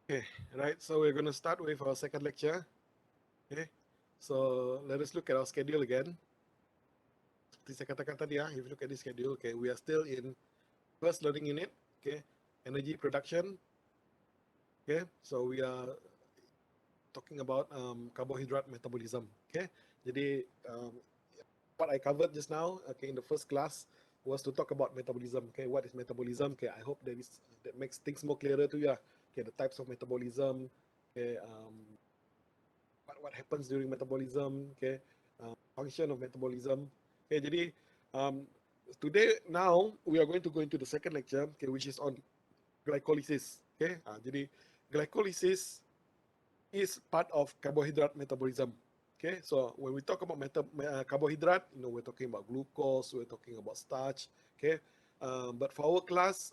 Okay, right. So we're going to start with our second lecture. Okay, so let us look at our schedule again. Seperti saya katakan tadi, if you look at this schedule, okay, we are still in first learning unit. Okay, energy production. Okay, so we are talking about carbohydrate metabolism. Okay, jadi what I covered just now, okay, in the first class was to talk about metabolism. Okay, what is metabolism? Okay, I hope that makes things more clearer to you. Okay, the types of metabolism. Okay, what happens during metabolism, okay, function of metabolism. Okay, jadi today now we are going to go into the second lecture, okay, which is on glycolysis. Okay, jadi glycolysis is part of carbohydrate metabolism. Okay, so when we talk about carbohydrate, we're talking about glucose, we're talking about starch. Okay, but for our class,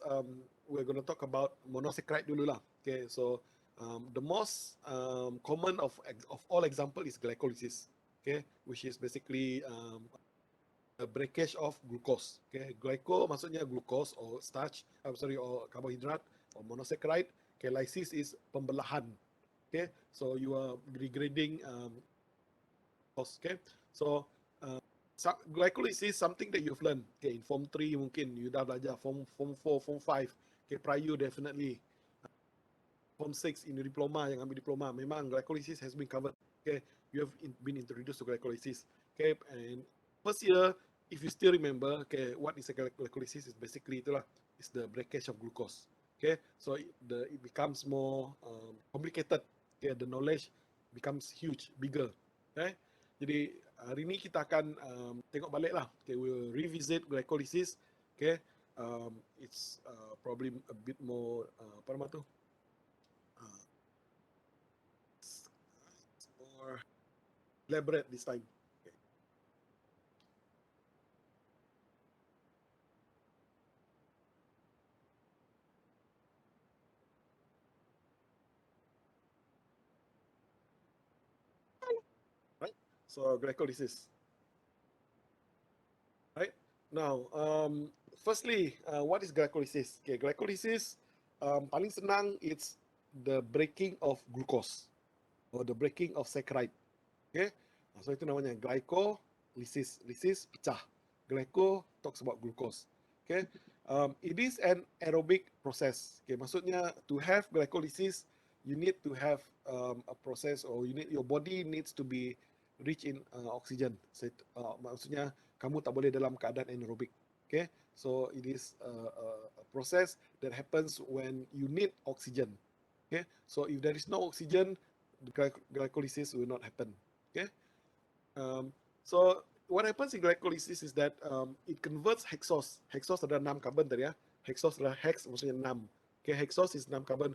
we're going to talk about monosaccharide dulu lah. Okay, so the most common of all example is glycolysis. Okay, which is basically a breakage of glucose. Okay, glyco maksudnya glucose or starch, or carbohydrate or monosaccharide. Okay, lysis is pembelahan. Okay, so you are degrading glucose. Okay, so glycolysis is something that you've learned. Okay, in Form 3 mungkin you dah belajar, Form 4, Form 5. Okay, Prayu definitely. Form 6 in your diploma, yang ambil diploma, memang glycolysis has been covered. Okay, you have been introduced to glycolysis. Okay, and first year, if you still remember, okay, what is a glycolysis? Is basically itulah, is the breakage of glucose. Okay, so it becomes more complicated. Okay, the knowledge becomes huge, bigger. Okay, jadi hari ini kita akan tengok balik lah. Okay, we'll revisit glycolysis. Okay, it's probably a bit more apa nama tu? It's more elaborate this time. Okay. Right? So glycolysis. Right? Now, firstly, what is glycolysis? Okay, glycolysis, paling senang, it's the breaking of glucose or the breaking of saccharide. Okay, so itu namanya glycolysis. Lysis pecah. Glyco talks about glucose. Okay, it is an aerobic process. Okay, maksudnya to have glycolysis, you need to have a process, or your body needs to be rich in oxygen. So, maksudnya kamu tak boleh dalam keadaan anaerobic. Okay, so it is a process that happens when you need oxygen. Okay, so if there is no oxygen, the glycolysis will not happen. Okay, so what happens in glycolysis is that it converts hexose. Hexose ada 6 carbon tadi ya. Hexose adalah hex maksudnya 6. Okay, hexose is 6 carbon.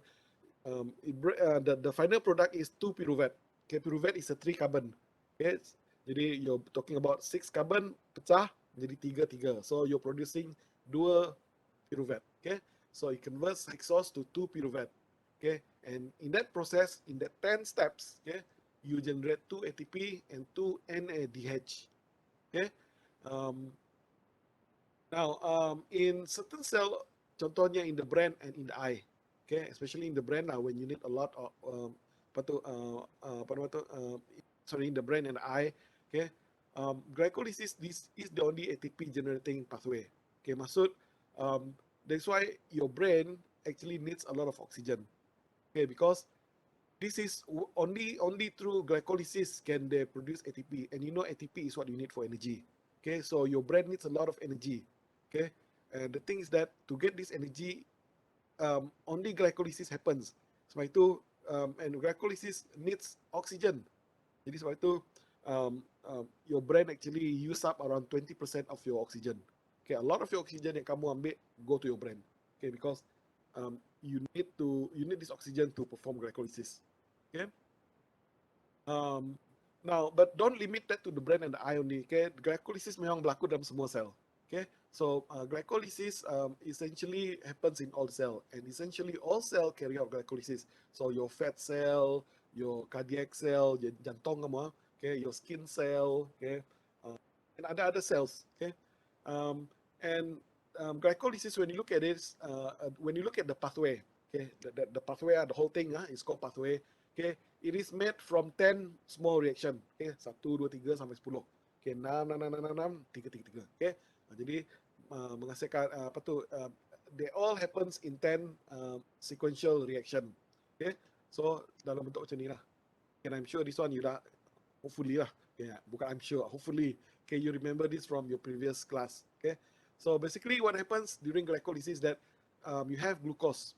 The final product is 2 pyruvate. Okay, pyruvate is a 3 carbon. Okay, jadi you're talking about 6 carbon pecah jadi 3. So you're producing 2 pyruvate. Okay, so it converts hexose to 2 pyruvate. Okay, and in that process, in that 10 steps, okay, you generate 2 ATP and 2 NADH. Okay, now in certain cell, contohnya in the brain and in the eye. Okay, especially in the brain when you need a lot of in the brain and the eye. Okay, glycolysis, this is the only ATP generating pathway. Okay, maksud that's why your brain actually needs a lot of oxygen. Okay, because this is only through glycolysis can they produce ATP, and ATP is what you need for energy. Okay, so your brain needs a lot of energy. Okay, and the thing is that to get this energy, only glycolysis happens. Sebab itu, and glycolysis needs oxygen. Jadi sebab itu, your brain actually use up around 20% of your oxygen. Okay, a lot of your oxygen yang kamu ambil go to your brain. Okay, because you need this oxygen to perform glycolysis. Okay. Now, but don't limit that to the brain and the eye only. Okay, glycolysis memang berlaku dalam semua sel. Okay, so glycolysis essentially happens in all cell, and essentially all cell carry out glycolysis. So your fat cell, your cardiac cell, your jantung kamu, okay, your skin cell, okay, and other cells. Okay, and glycolysis, when you look at it, when you look at the pathway, Okay, the pathway, the whole thing is called pathway. Okay, it is made from 10 small reaction. Okay, 1, 2, 3 sampai 10. Okay, 6, 6, 6, 6, 6, 3, 3, 3. Okay, jadi menghasilkan apa tu? They all happens in 10 sequential reaction. Okay, so dalam bentuk macam ni lah. And I'm sure this one you dah, hopefully lah. Okay, bukan I'm sure, hopefully. Okay, you remember this from your previous class. Okay, so basically what happens during glycolysis is that you have glucose.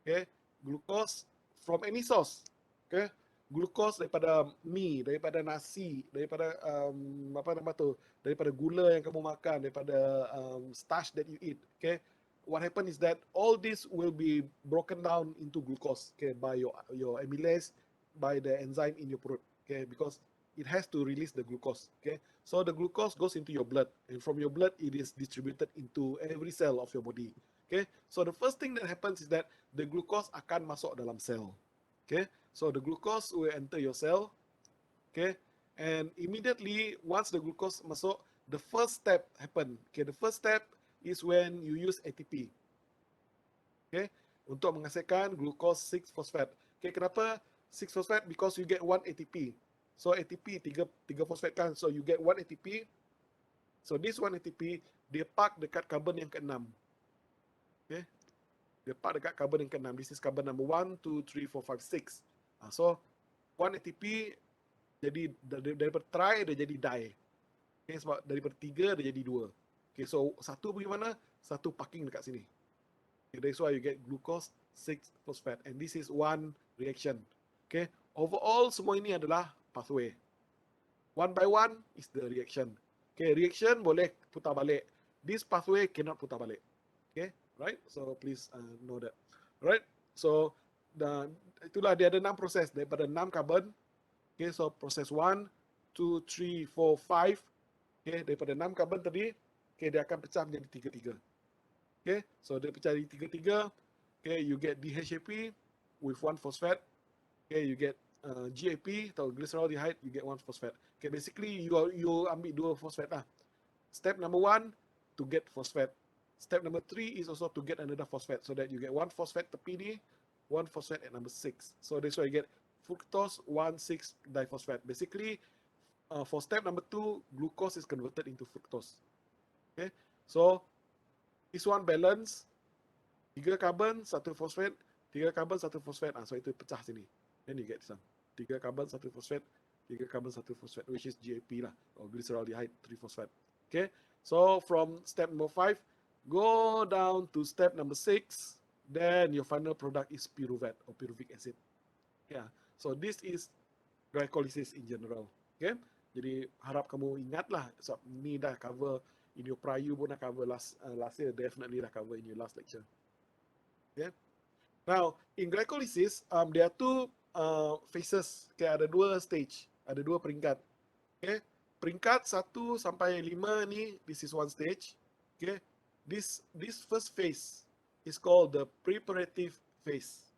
Okay, glucose from any source. Okay, glucose daripada mie, daripada nasi, daripada apa nama tu, daripada gula yang kamu makan, daripada starch that you eat. Okay, what happen is that all this will be broken down into glucose. Okay, by your amylase, by the enzyme in your perut. Okay, because it has to release the glucose. Okay, so the glucose goes into your blood, and from your blood it is distributed into every cell of your body. Okay, so the first thing that happens is that the glucose akan masuk dalam sel. Okay, so the glucose will enter your cell. Okay, and immediately once the glucose masuk, the first step happen. Okay, the first step is when you use ATP. Okay, untuk menghasilkan glucose 6-phosphate. Okay, kenapa 6-phosphate? Because you get 1 ATP. So ATP 3 phosphate kan, so you get 1 ATP. So this 1 ATP dia park dekat carbon yang ke-6. Okay, dia part dekat carbon yang ke-6. This is carbon number 1, 2, 3, 4, 5, 6. So 1 ATP jadi daripada tri dia jadi di. Okay, sebab daripada 3 dia jadi 2. Okay, so satu pergi mana? Satu parking dekat sini. Okay, that's why you get glucose 6-phosphate, and this is one reaction. Okay, overall semua ini adalah pathway. One by one is the reaction. Okay, reaction boleh putar balik. This pathway cannot putar balik. Okay, right? So please know that. Right? So itulah dia ada 6 proses daripada 6 carbon. Okay, so proses 1, 2, 3, 4, 5. Okay, daripada 6 carbon tadi, okay, dia akan pecah menjadi 3-3. Okay, so dia pecah jadi 3-3. Okay, you get DHAP with 1 phosphate. Okay, you get GAP atau glyceraldehyde, you get 1 phosphate. Okay, basically you ambil 2 phosphate lah. Step number 1 to get phosphate. Step number 3 is also to get another phosphate, so that you get 1 phosphate tepi ni, 1 phosphate at number 6. So that's why you get fructose 1,6-diphosphate. Basically, for step number 2, glucose is converted into fructose. Okay, so this one balance, 3 carbon, 1 phosphate, 3 carbon, 1 phosphate. So itu pecah sini. Then you get this one. 3 carbon, 1 phosphate, 3 carbon, 1 phosphate, which is GAP lah, or glyceraldehyde 3-phosphate. Okay, so from step number 5, go down to step number 6, then your final product is pyruvate or pyruvic acid. Yeah, so this is glycolysis in general. Okay, jadi harap kamu ingatlah, sebab ni dah cover in your prayu pun dah cover last year, definitely dah cover in your last lecture. Okay, now in glycolysis there are 2 phases. Okay, ada 2 stage, ada 2 peringkat. Okay, peringkat 1 sampai 5 ni, this is 1 stage. Okay, this first phase is called the preparative phase.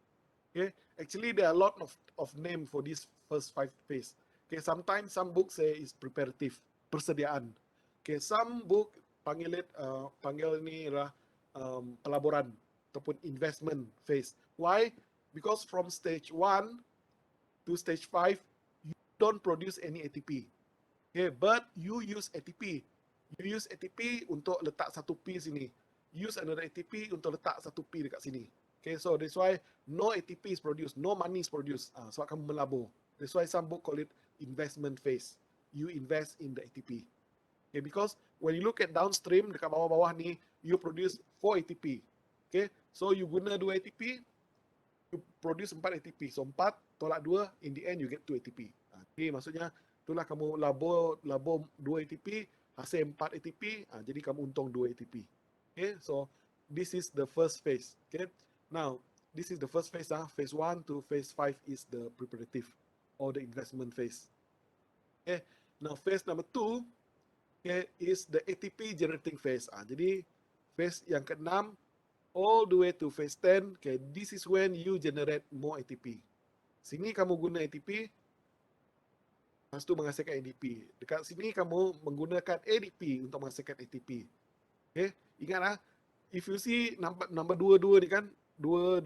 Okay, actually there are a lot of name for this first 5 phase. Okay, sometimes some books say it's preparative, persediaan. Okay, some book panggil ni adalah pelaburan ataupun investment phase. Why? Because from stage 1 to stage 5 you don't produce any ATP. Okay, but you use ATP. You use ATP untuk letak 1 P sini. Use another ATP untuk letak 1 P dekat sini. Okay, so that's why no ATP is produced, no money is produced. Sebab kamu melabur. That's why some book call it investment phase. You invest in the ATP. Okay, because when you look at downstream, dekat bawah-bawah ni, you produce 4 ATP. Okay, so you guna 2 ATP, you produce 4 ATP. So 4 tolak 2, in the end you get 2 ATP. Okay, maksudnya itulah kamu labur 2 ATP, hasil 4 ATP, jadi kamu untung 2 ATP. Okay, so this is the first phase. Okay, now this is the first phase. Phase 1 to phase 5 is the preparative or the investment phase. Okay, now phase number 2, okay, is the ATP generating phase. Jadi phase yang ke-6 all the way to phase 10, okay, this is when you generate more ATP. Sini kamu guna ATP, lepas tu menghasilkan ADP. Dekat sini kamu menggunakan ADP untuk menghasilkan ATP. Okay, ingatlah, if you see number 22 ni kan, dua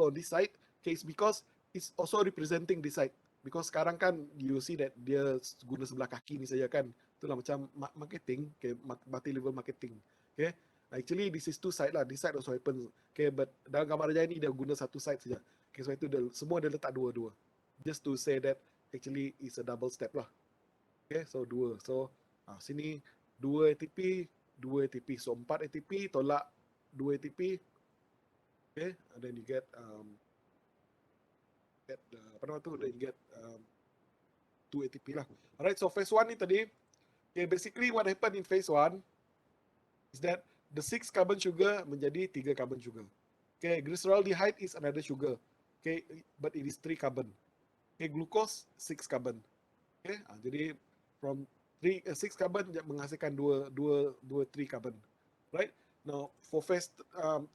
on this side. Okay, it's because it's also representing this side. Because sekarang kan you see that dia guna sebelah kaki ni saja kan. Itulah macam marketing, okay, multi-level marketing. Okay, actually this is two side lah. This side also happens. Okay, but dalam gambar aja ni dia guna satu side saja. Okay, sebab itu semua dia letak dua-dua. Just to say that actually it's a double step lah. Okay, so dua. So sini 2 ATP, 2 ATP. So 4 ATP tolak 2 ATP. Okay, and then you get apa nama tu? Then you get 2 ATP lah. Alright, so phase 1 ni tadi, okay, basically what happened in phase 1 is that the 6 carbon sugar menjadi 3 carbon sugar. Okay, glyceraldehyde is another sugar. Okay, but it is 3 carbon. Okay, glucose 6 carbon. Okay, jadi from 6 carbon menghasilkan 3 carbon. Right? Now for phase 2,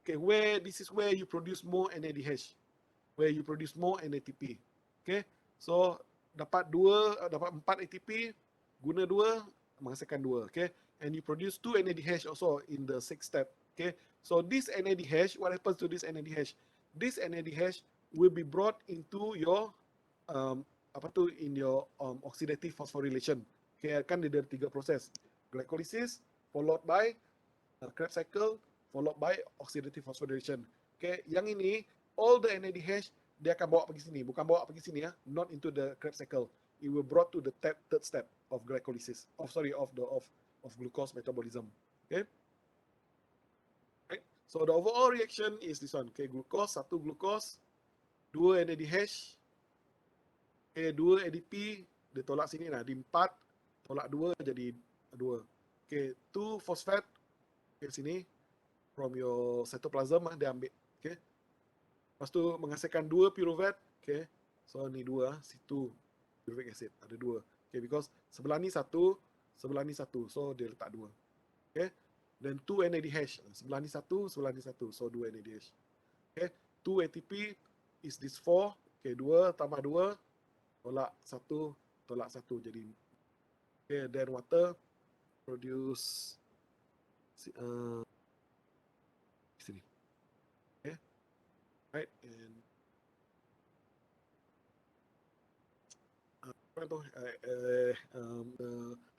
okay, this is where you produce more NADH, where you produce more NATP. Okay, so dapat 4 ATP, guna 2, menghasilkan 2. Okay, and you produce 2 NADH also in the 6th step. Okay, so this NADH, what happens to this NADH? This NADH will be brought into your in your oxidative phosphorylation. Okay, kan dia ada 3 proses. Glycolysis followed by Krebs cycle followed by oxidative phosphorylation. Okay, yang ini all the NADH dia akan bawa pergi sini, bukan bawa pergi sini ya, not into the Krebs cycle. It will brought to the third step of glycolysis. Of glucose metabolism. Okay. Right. So the overall reaction is this one. Okay, glucose 1 glucose, 2 NADH, okay, 2 ADP, dia tolak sini lah, di 4 tolak 2 jadi 2. Okay, 2 phosphate, okay, sini from your cytoplasm dia ambil. Okay, lepas tu menghasilkan 2 pyruvate. Okay, so ni 2, situ pyruvic acid ada 2. Okay, because sebelah ni 1, sebelah ni 1, so dia letak 2. Okay, then 2 NADH, sebelah ni 1, sebelah ni 1, so 2 NADH. Okay, 2 ATP is this 4. Okay, 2 tambah 2 tolak 1, tolak 1 jadi. Okay, then water produce sini. Okay, right, and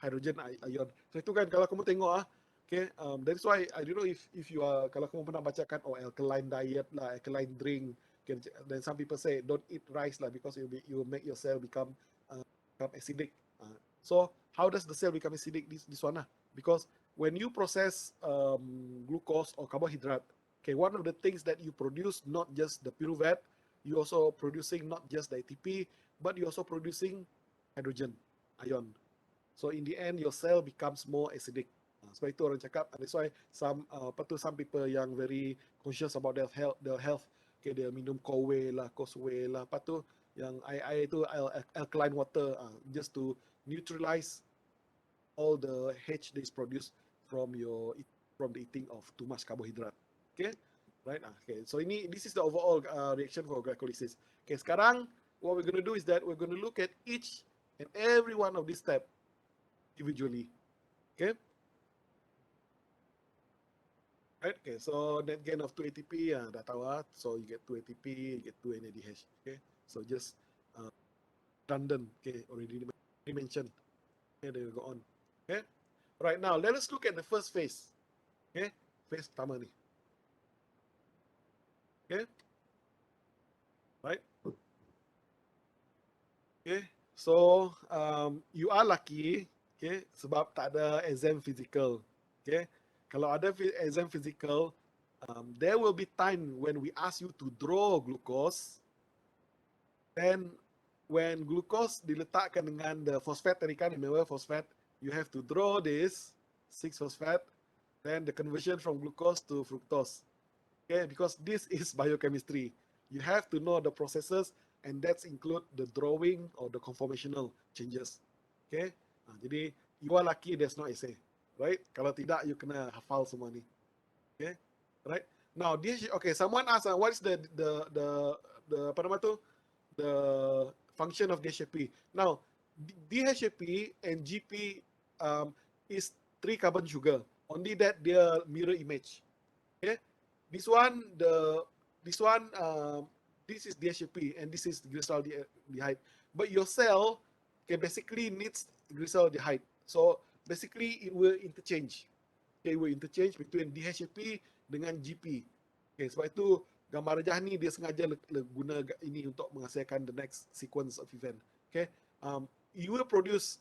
hydrogen ion. So itu kan kalau kamu tengok okay, that's why I don't know if you are, kalau kamu pernah bacakan alkaline diet lah, alkaline drink, okay, then some people say don't eat rice lah because you will make your cell become acidic. So how does the cell become acidic? This one lah, because when you process glucose or carbohydrate, okay, one of the things that you produce not just the pyruvate, you also producing not just the ATP, but you also producing hydrogen ion. So in the end, your cell becomes more acidic. Sebab itu orang cakap, that's why some people yang very conscious about their health, okay, dia minum Coway lah, Cosway lah, lepas tu yang air itu alkaline water, just to neutralize all the H that is produced from the eating of too much carbohydrate. Okay, right? Okay, so this is the overall reaction for glycolysis. Okay, sekarang what we're going to do is that we're going to look at each and every one of these steps individually. Okay. Right. Okay. So net gain of 2 ATP, dah tahu so you get 2 ATP, you get 2 NADH. Okay. So just redundant. Okay. Already mentioned. Okay. Then we go on. Okay. Right now, let us look at the first phase. Okay. Phase pertama ni. Okay. Right. Okay. So you are lucky. Okay. Sebab tak ada exam physical. Okay. Kalau ada exam physical, there will be time when we ask you to draw glucose. Then when glucose diletakkan dengan the phosphate tadi kan, remember phosphate, you have to draw this 6-phosphate, then the conversion from glucose to fructose. Okay, because this is biochemistry. You have to know the processes, and that's include the drawing or the conformational changes. Okay, jadi you are lucky there's no essay. Right? Kalau tidak, you kena hafal semua ni. Okay? Right? Now, okay, someone asked, what is the apa nama tu? The function of DHAP. Now, DHAP and GP is 3 carbon sugar. Only that dia mirror image. Okay? This one, this is DHAP and this is glyceraldehyde. But your cell, okay, basically needs glyceraldehyde. So basically it will interchange. Okay, it will interchange between DHAP dengan GP. Okay, sebab itu gambar rajah ni dia sengaja guna ini untuk menghasilkan the next sequence of event. Okay, you will produce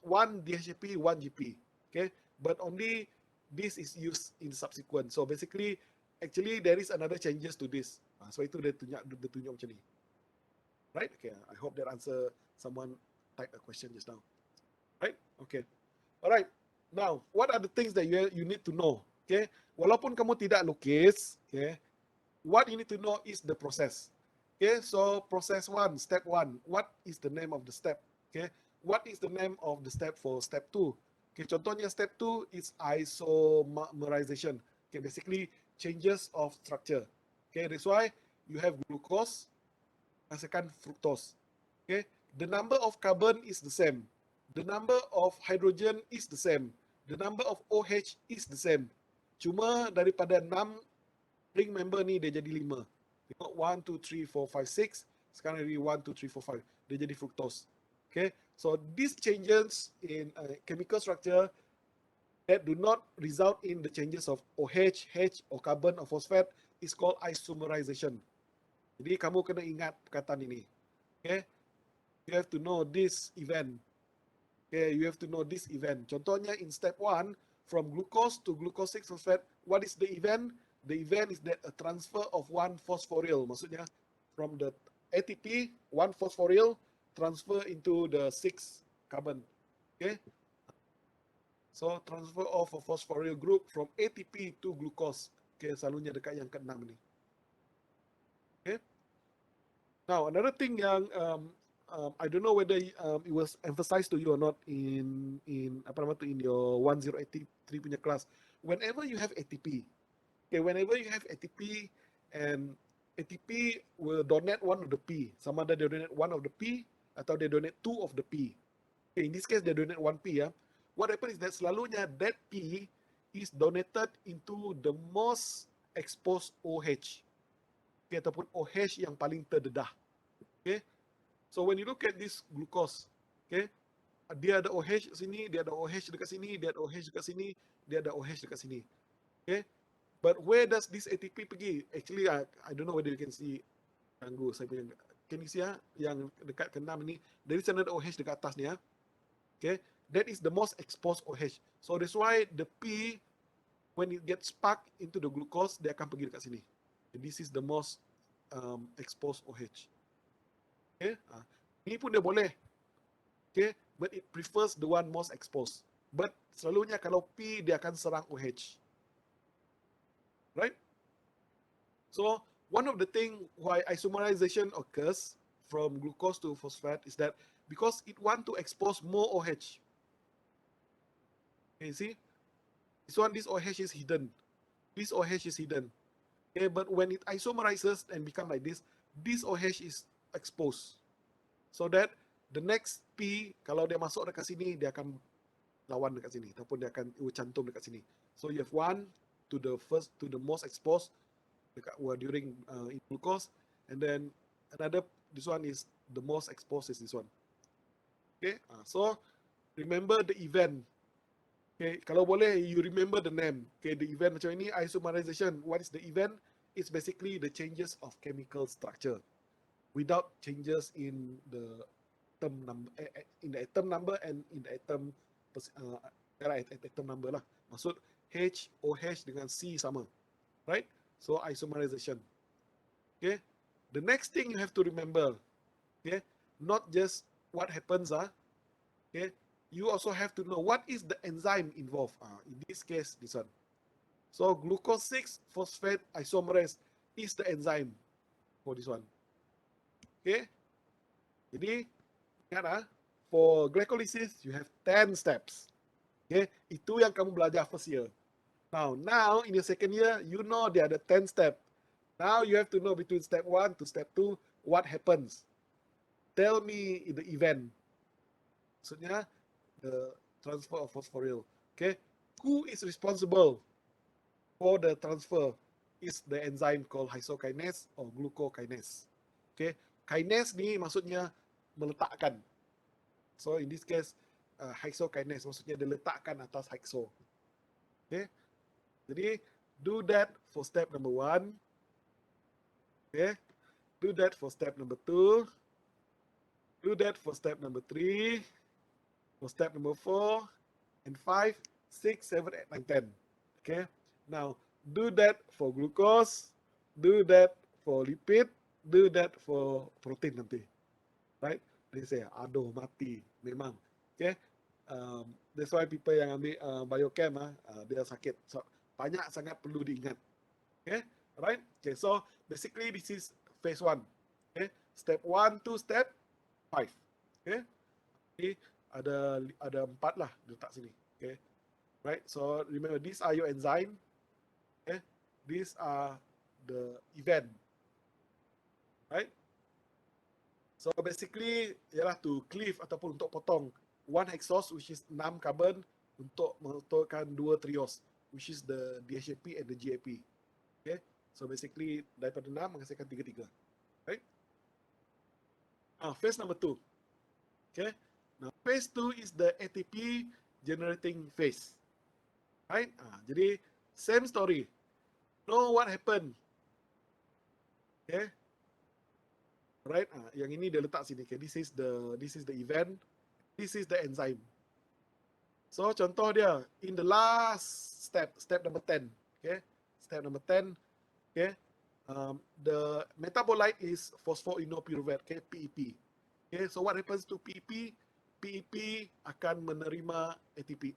one DHAP, one GP. Okay, but only this is used in subsequent. So basically, actually there is another changes to this. So itu dia tunjuk macam ni. Right? Okay, I hope that answer someone type a question just now. Right? Okay. Alright. Now, what are the things that you need to know? Okay. Walaupun kamu tidak lukis, okay, what you need to know is the process. Okay, so process 1, step 1. What is the name of the step? Okay. What is the name of the step for step 2? Okay, contohnya step 2 is isomerization. Okay, basically changes of structure. Okay, that's why you have glucose, hasilkan fructose. Okay, the number of carbon is the same. The number of hydrogen is the same. The number of OH is the same. Cuma daripada 6 ring member ni dia jadi 5. Tengok 1, 2, 3, 4, 5, 6. Sekarang jadi 1, 2, 3, 4, 5. Dia jadi fructose. Okay, so these changes in chemical structure that do not result in the changes of OH, H, or carbon or phosphate is called isomerization. Jadi kamu kena ingat perkataan ini. Okay, you have to know this event. Okay, you have to know this event. Contohnya in step 1, from glucose to glucose 6-phosphate, what is the event? The event is that a transfer of one phosphoryl. Maksudnya, from the ATP, one phosphoryl, transfer into the 6 carbon. Okay? So, transfer of a phosphoryl group from ATP to glucose. Okay, selalunya dekat yang ke-6 ni. Okay? Now, another thing yang I don't know whether it was emphasized to you or not in your 1083 punya class. Whenever you have ATP, okay, whenever you have ATP and ATP will donate one of the P, sama ada dia donate one of the P atau dia donate two of the P. Okay, in this case dia donate one P ya. What happens is that selalunya that P is donated into the most exposed OH. Okay, ataupun OH yang paling terdedah. Okay. So when you look at this glucose, okay, dia ada OH sini, dia ada OH dekat sini, dia ada OH dekat sini, dia ada OH dekat sini. Okay, but where does this ATP pergi? Actually, I don't know whether you can see. Ganggu saya punya. Can you see yang dekat ke-6 ni? There is another OH dekat atas ni Okay, that is the most exposed OH. So that's why the P, when it gets sparked into the glucose, dia akan pergi dekat sini. This is the most exposed OH. Okay, ini pun dia boleh. Okay, but it prefers the one most exposed. But selalunya kalau P dia akan serang OH. Right? So one of the thing why isomerization occurs from glucose to phosphate is that because it want to expose more OH. Okay, see? This OH is hidden. This OH is hidden. Okay, but when it isomerizes and become like this OH is exposed. So that the next P, kalau dia masuk dekat sini, dia akan lawan dekat sini. Ataupun dia akan cantum dekat sini. So you have one to the most exposed dekat during glucose. And then another, this one is the most exposed is this one. Okay, so remember the event. Okay, kalau boleh you remember the name. Okay, the event macam ini, isomerization. What is the event? It's basically the changes of chemical structure without changes in the atom number, and in the atom number lah. Maksud H, OH dengan C sama. Right? So isomerization. Okay? The next thing you have to remember, okay, not just what happens, okay, you also have to know what is the enzyme involved. In this case, this one. So glucose 6-phosphate isomerase is the enzyme for this one. Okay, jadi ingat for glycolysis you have 10 steps. Okay, itu yang kamu belajar first year. Now in your second year you know there are the 10 steps. Now you have to know between step 1 to step 2 what happens. Tell me the event. Maksudnya the transfer of phosphoryl. Okay, who is responsible for the transfer? is the enzyme called isokinase or glucokinase. Okay, kinase ni maksudnya meletakkan. So in this case, isokinase maksudnya diletakkan atas hexo. Okay, jadi do that for step number 1. Okay, do that for step number 2. Do that for step number 3. For step number 4 and 5, 6, 7, 8, 9, 10. Okay, now do that for glucose, do that for lipid, do that for protein nanti. Right? Dia say, aduh mati, memang. Okay, that's why people yang ambil biochem dia sakit. So, banyak sangat perlu diingat. Okay, right? Okay, so basically this is phase 1. Okay, step 1 to step 5. Okay, jadi ada 4 lah letak sini. Okay, right? So remember, these are your enzyme. Okay, these are the event. Right? So basically ialah to cleave ataupun untuk potong 1 hexose which is 6 carbon untuk menghasilkan 2 trios which is the DHAP and the GAP. Okay, so basically daripada 6 menghasilkan 3. Right? Phase number 2. Okay, now phase 2 is the ATP generating phase. Right? Jadi same story. Know what happened? Okay, right? Yang ini dia letak sini. Okay, this is the event. This is the enzyme. So contoh dia in the last step, step number 10. Okay, step number 10. Okay, the metabolite is phosphoinopyruvate. Okay, PEP. Okay, so what happens to PEP? PEP akan menerima ATP.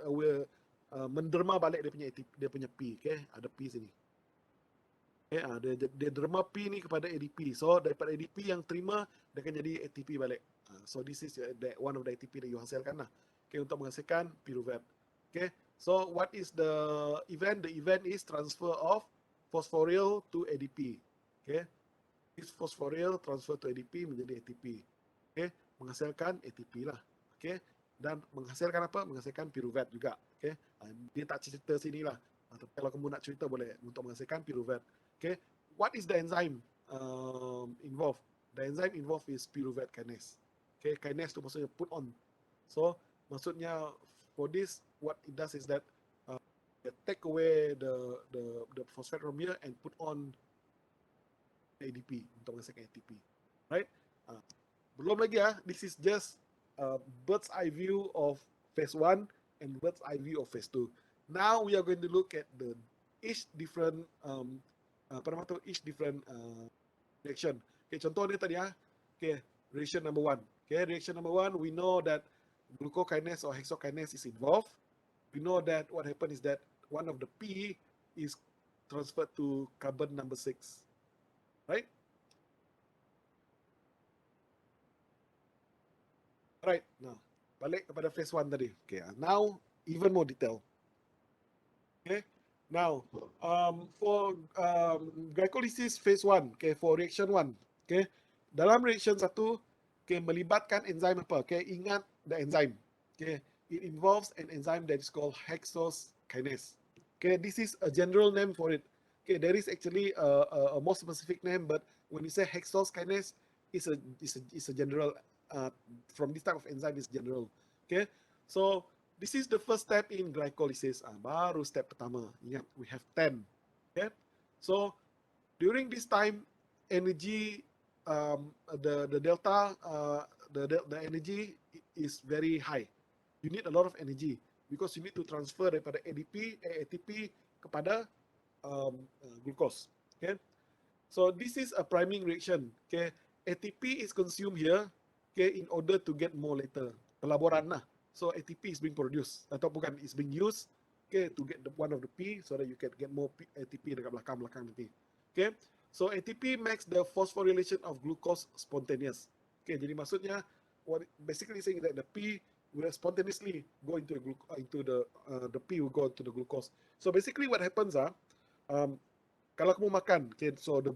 Will menderma balik dia punya P. Okay, ada P sini. Okay, dia derma P ni kepada ADP. So daripada ADP yang terima dia akan jadi ATP balik. So this is one of the ATP that you hasilkan lah. Okay, untuk menghasilkan pyruvate. Okay, so what is the event? The event is transfer of phosphoryl to ADP. Okay, this phosphoryl transfer to ADP menjadi ATP. Okay, menghasilkan ATP lah. Okay, dan menghasilkan apa? Menghasilkan pyruvate juga. Okay, dia tak cerita sini lah. Kalau kamu nak cerita boleh untuk menghasilkan pyruvate. Okay, what is the enzyme involved? The enzyme involved is pyruvate kinase. Okay, kinase tu maksudnya put on. So maksudnya for this, what it does is that take away the phosphate from here and put on ADP untuk menghasilkan ATP. Right? Belum lagi this is just bird's eye view of phase 1 and bird's eye view of phase 2. Now we are going to look at the each different reaction. Okay, contoh dia tadi okay, reaction number 1. Okay, reaction number 1, we know that glucokinase or hexokinase is involved. We know that what happened is that one of the P is transferred to carbon number 6. Right? Right. Now, balik kepada phase 1 tadi. Okay, now even more detail. Okay. Now, for glycolysis phase 1, okay, for reaction 1, okay, dalam reaction 1, okay, melibatkan enzim apa? Okay, ingat the enzyme. Okay, it involves an enzyme that is called hexose kinase. Okay, this is a general name for it. Okay, there is actually a more specific name, but when you say hexose kinase, it's a general. From this type of enzyme is general. Okay, so this is the first step in glycolysis. Baru step pertama. Ingat, we have 10. Okay, so during this time, energy, the delta, the energy is very high. You need a lot of energy because you need to transfer daripada ATP kepada glucose. Okay, so this is a priming reaction. Okay, ATP is consumed here. Okay, in order to get more later. Pelaburan lah. So ATP is being produced atau bukan is being used, okay, to get one of the P so that you can get more ATP dekat belakang nanti. Okay, so ATP makes the phosphorylation of glucose spontaneous. Okay, jadi maksudnya what basically saying that the P will spontaneously go into the P will go into the glucose. So basically what happens kalau kamu makan, okay, so the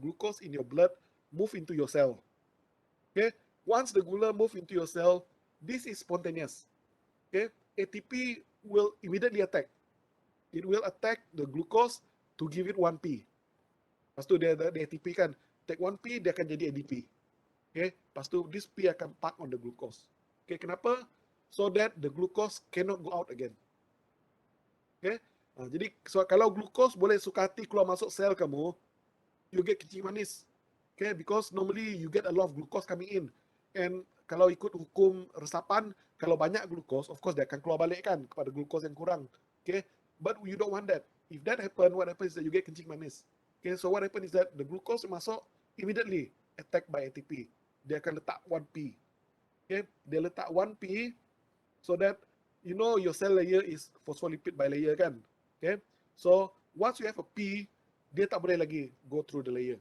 glucose in your blood move into your cell. Okay, once the gula move into your cell, this is spontaneous. Okay, ATP will immediately attack. It will attack the glucose to give it 1P. Lepas tu dia ATP kan, take 1P dia akan jadi ADP. Okay, lepas tu this P akan park on the glucose. Okay, kenapa? So that the glucose cannot go out again. Okay, jadi so, kalau glucose boleh suka hati keluar masuk sel kamu, you get kencing manis. Okay, because normally you get a lot of glucose coming in. And kalau ikut hukum resapan, kalau banyak glucose, of course dia akan keluar balik kan kepada glucose yang kurang. Okay, but you don't want that. If that happen, what happens is that you get kencing manis. Okay, so what happens is that the glucose masuk immediately attacked by ATP. Dia akan letak 1P. Okay, dia letak 1P so that you know your cell layer is phospholipid bilayer kan. Okay, so once you have a P, dia tak boleh lagi go through the layer.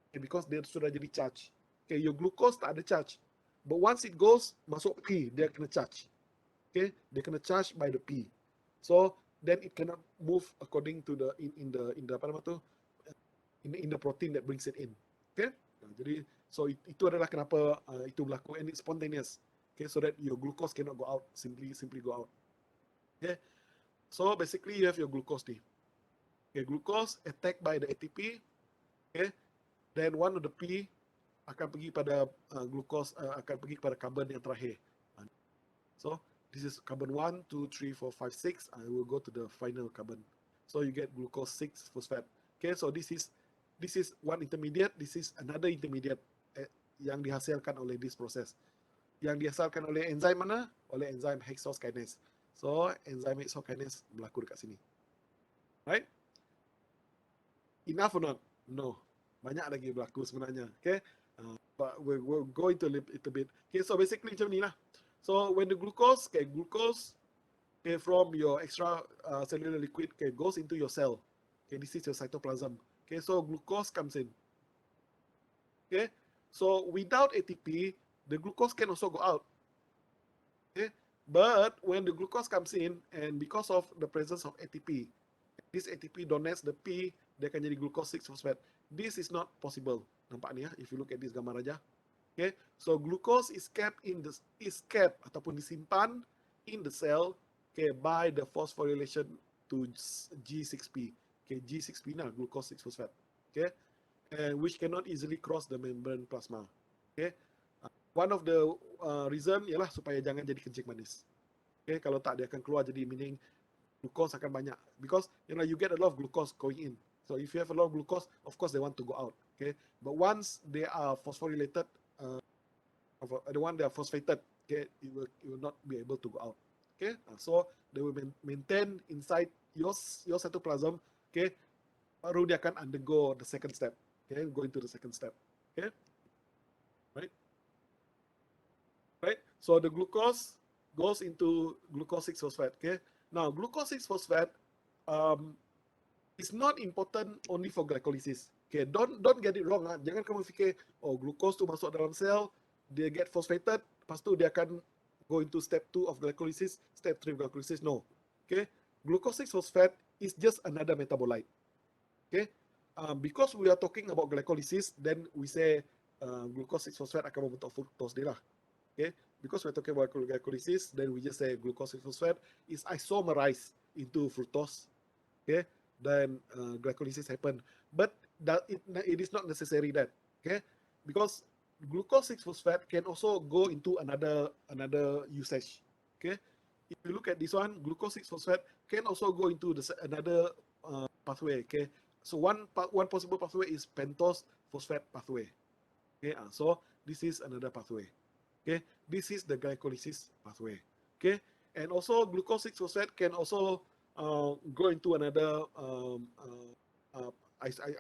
Okay, because dia sudah jadi charge. Okay, your glucose tak ada charge. But once it goes, masuk P, dia kena charge. Okay, dia kena charge by the P. So then it cannot move according to the in the apa nama tu, in the protein that brings it in. Okay, jadi so itu adalah kenapa itu berlaku, and it's spontaneous. Okay, so that your glucose cannot go out, simply go out. Okay, so basically you have your glucose ni. Okay, glucose attacked by the ATP. Okay, then one of the P akan pergi pada glucose, akan pergi kepada carbon yang terakhir. So this is carbon 1, 2, 3, 4, 5, 6. I will go to the final carbon. So you get glucose 6 phosphate. Okay, so this is one intermediate. This is another intermediate yang dihasilkan oleh this process. Yang dihasilkan oleh enzim mana? Oleh enzim hexokinase. So enzim hexokinase berlaku dekat sini. Right? Enough or not? No. Banyak lagi berlaku sebenarnya. Okay? But we'll go into a little bit. Okay, so basically macam ni lah. So when the glucose, okay, from your extra cellular liquid, okay, goes into your cell. Okay, this is your cytoplasm. Okay, so glucose comes in. Okay, so without ATP, the glucose can also go out. Okay, but when the glucose comes in, and because of the presence of ATP, this ATP donates the P, dia akan jadi glucose 6-phosphate. This is not possible. Nampak ni ya, if you look at this gambar aja. Okay, so glucose is kept ataupun disimpan in the cell, okay, by the phosphorylation to G6P. Okay, G6P nah glucose 6-phosphate. Okay, and which cannot easily cross the membrane plasma. Okay, one of the reason ialah supaya jangan jadi kencing manis. Okay, kalau tak dia akan keluar jadi, meaning glucose akan banyak, because you get a lot of glucose going in. So if you have a lot of glucose, of course they want to go out. Okay, but once they are phosphorylated, the one they are phosphated, okay, it will not be able to go out. Okay, so they will maintain inside your cytoplasm. Okay, baru dia akan undergo the second step. Okay, go into the second step. Okay, right. So the glucose goes into glucose 6-phosphate. Okay, now glucose 6-phosphate is not important only for glycolysis. Okay, don't get it wrong. Jangan kamu fikir, oh glucose tu masuk dalam sel, dia get phosphated, lepas tu dia akan go into step 2 of glycolysis, step 3 of glycolysis. No. Okay, glucose 6-phosphate is just another metabolite. Okay, because we are talking about glycolysis, then we say glucose 6-phosphate akan membentuk fructose dia lah. Okay, because we're talking about glycolysis, then we just say glucose 6-phosphate is isomerized into fructose. Okay, then glycolysis happen, but it is not necessary that. Okay, because glucose 6-phosphate can also go into another usage. Okay, if you look at this one, glucose 6-phosphate can also go into another pathway. Okay, so one possible pathway is pentose phosphate pathway. Okay, so this is another pathway. Okay, this is the glycolysis pathway. Okay, and also glucose 6-phosphate can also go into another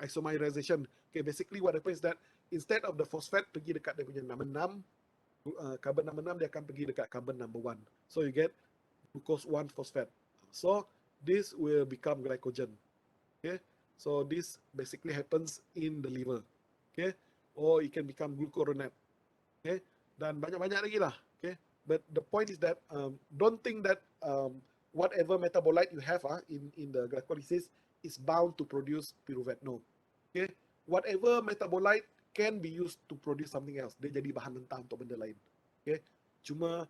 isomerization. Okay, basically what happens is that instead of the phosphate pergi dekat dia punya number 6, carbon number 6 dia akan pergi dekat carbon number 1. So you get glucose 1-phosphate. So this will become glycogen. Okay, so this basically happens in the liver. Okay, or it can become glucuronate. Okay, dan banyak-banyak lagi lah. Okay, but the point is that don't think that whatever metabolite you have in the glycolysis is bound to produce pyruvate. No. Okay, whatever metabolite can be used to produce something else. Dia jadi bahan mentah untuk benda lain. Okay, cuma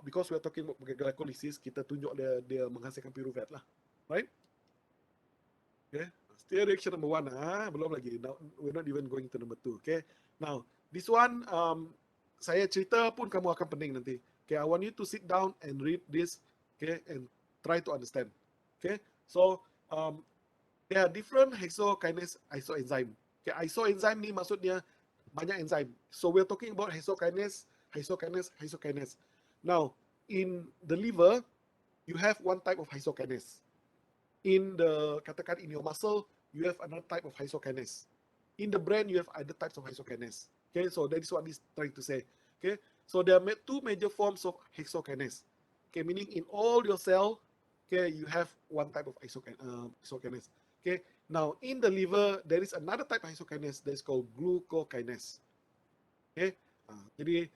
because we are talking about glycolysis, kita tunjuk dia menghasilkan pyruvate lah. Right? Okay, still reaction number 1. Belum lagi. Now, we're not even going to number 2. Okay, now this one, saya cerita pun kamu akan pening nanti. Okay, I want you to sit down and read this. Okay, and try to understand. Okay, so there are different hexokinase isoenzyme. Okay, isoenzyme ni maksudnya banyak enzim. So we're talking about hexokinase. Now, in the liver, you have one type of hexokinase. In the, katakan in your muscle, you have another type of hexokinase. In the brain, you have other types of hexokinase. Okay, so that is what he's trying to say. Okay, so there are two major forms of hexokinase. Okay, meaning in all your cell, okay, you have one type of hexokinase. Okay, now in the liver, there is another type of hexokinase that is called glucokinase. Okay, jadi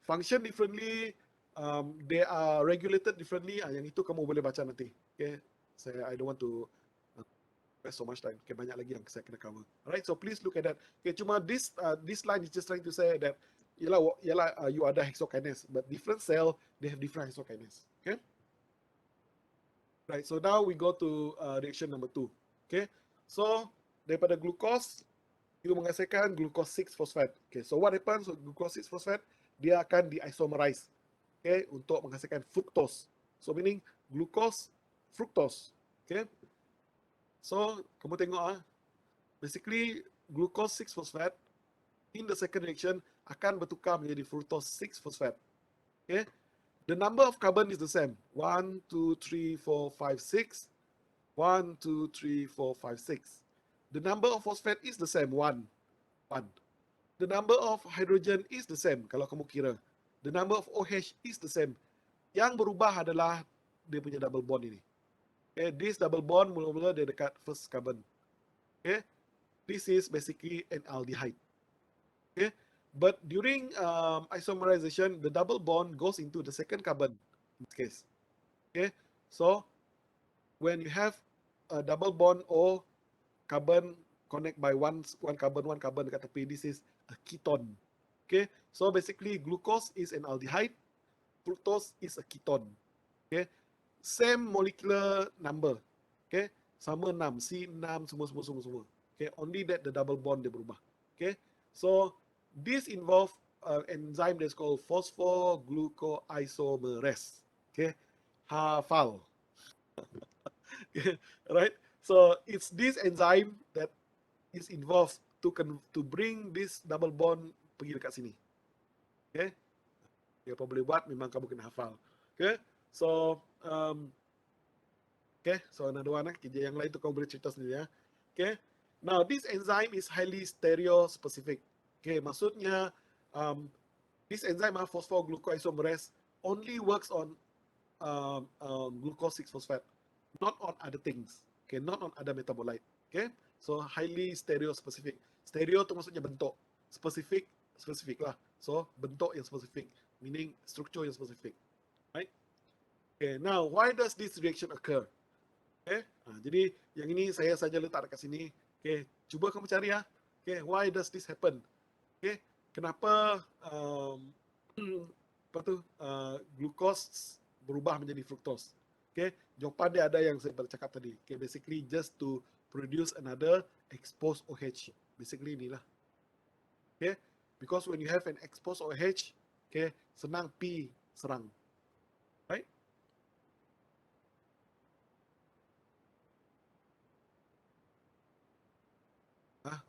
function differently, they are regulated differently. Yang itu kamu boleh baca nanti. Okay, I don't want to waste so much time. Okay, banyak lagi yang saya kena cover. Alright, so please look at that. Okay, cuma this line is just trying to say that yalah, you ada hexokinase, but different cell they have different hexokinase. Okay. Right, so now we go to reaction number 2. Okay, so daripada glucose, you menghasilkan glucose 6-phosphate. Okay, so what happens with glucose 6-phosphate? Dia akan diisomerize, okay, untuk menghasilkan fructose. So meaning glucose, fructose. Okay, so kamu tengok basically glucose 6-phosphate in the second reaction akan bertukar menjadi fructose 6-phosphate. Okay, the number of carbon is the same. 1, 2, 3, 4, 5, 6. 1, 2, 3, 4, 5, 6. The number of phosphate is the same. 1. The number of hydrogen is the same kalau kamu kira. The number of OH is the same. Yang berubah adalah dia punya double bond ini. Okay, this double bond mula-mula dia dekat first carbon. Okay, this is basically an aldehyde. Okay, but during isomerization, the double bond goes into the second carbon in this case. Okay, so when you have a double bond or carbon connect by one carbon dekat tepi, this is a ketone. Okay, so basically glucose is an aldehyde, fructose is a ketone. Okay, same molecular number. Okay, sama 6, C6 semua. Okay, only that the double bond dia berubah. Okay, so this involve enzyme that's called phosphoglucoisomerase. Okay, hafal. Right, so it's this enzyme that is involved to bring this double bond pergi dekat sini. Okay, dia apa boleh buat, memang kamu kena hafal. Okay, so so another one, kerja yang lain tu kamu boleh cerita sendiri ya. Okay, now this enzyme is highly stereospecific. Okay, maksudnya this enzyme phosphoglucoisomerase only works on glucose 6-phosphate, not on other things. Okay, not on other metabolite. Okay, so highly stereospecific. Stereo tu maksudnya bentuk, specific lah. So bentuk yang spesifik, meaning structure yang spesifik. Right? Okay, now why does this reaction occur? Okay, jadi yang ini saya saja letak dekat sini. Okay, cuba kamu cari ya. Okay, why does this happen? Okay, kenapa glucose berubah menjadi fructose? Okay, jawapan dia ada yang saya cakap tadi. Okay, basically just to produce another exposed OH. Basically inilah. Okay, because when you have an exposed OH, okay, senang P serang. Right?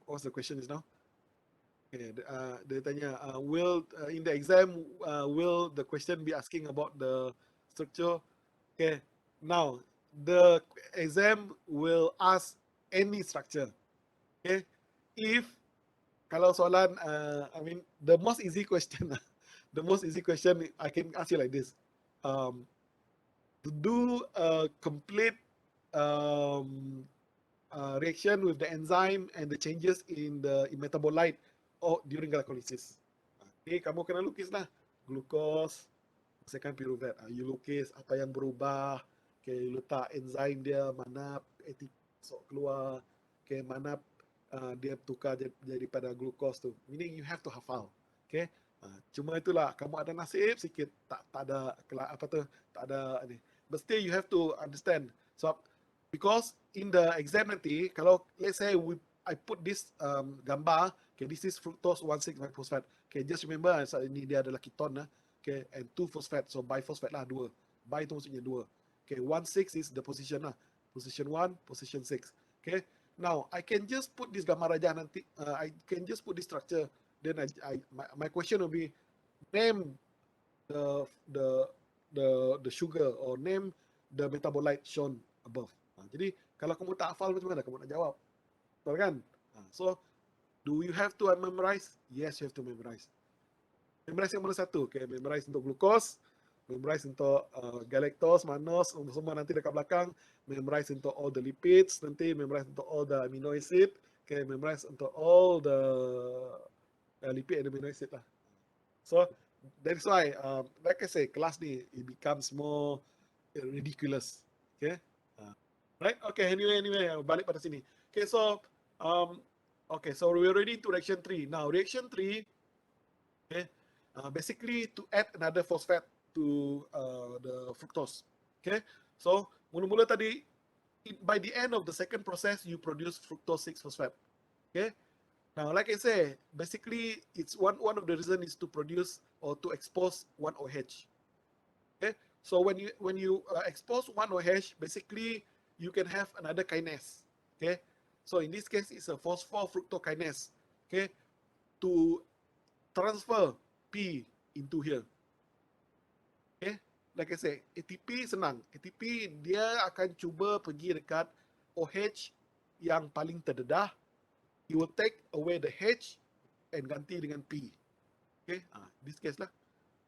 What's the question is now? Okay, dia tanya, will in the exam, will the question be asking about the structure? Okay, now the exam will ask any structure. Okay, if kalau soalan, I mean the most easy question, I can ask you like this: to do a complete reaction with the enzyme and the changes in the metabolite or during glycolysis. Okay, kamu kena lukis lah glucose, hasilkan pyruvate. You lukis apa yang berubah. Okay, letak enzim dia, mana ATP masuk keluar. Okay, mana dia tukar jadi pada glucose tu. Meaning you have to hafal. Okay, cuma itulah kamu ada nasib sikit tak ada apa tu, tak ada ni. But still you have to understand. So Because in the exam nanti, kalau let's say I put this gambar, okay, this is fructose 1,6-phosphate. Okay, just remember saat ini dia adalah ketone, okay, and 2-phosphate, so biphosphate lah, 2. Bi itu maksudnya 2. Okay, 1,6 is the position lah, position 1, position 6. Okay, now I can just put this gambar aja nanti, I can just put this structure. Then my question will be, name the the the sugar or name the metabolite shown above. Jadi kalau kamu tak hafal macam mana kamu nak jawab? Betul kan? So do you have to memorize? Yes, you have to memorize. Memorize yang mana satu? Okay, memorize untuk glucose, memorize untuk galactose, mannose, semua nanti dekat belakang. Memorize untuk all the lipids, nanti memorize untuk all the amino acid. Okay, memorize untuk all the lipid and amino acid lah. So that's why, like I say, kelas ni it becomes more ridiculous. Okay, right? Okay. Anyway, balik pada sini. Okay, so okay, so we're already into reaction 3. Now, reaction 3, okay, basically to add another phosphate to the fructose. Okay, so mula-mula tadi, by the end of the second process, you produce fructose 6-phosphate. Okay. Now, like I say, basically, it's one of the reasons is to produce or to expose 1-OH. Okay, so when you expose 1-OH, basically you can have another kinase. Okay, so in this case, it's a phosphofructokinase. Okay, to transfer P into here. Okay, like I say, ATP senang. ATP dia akan cuba pergi dekat OH yang paling terdedah. He will take away the H and ganti dengan P. Okay, this case lah.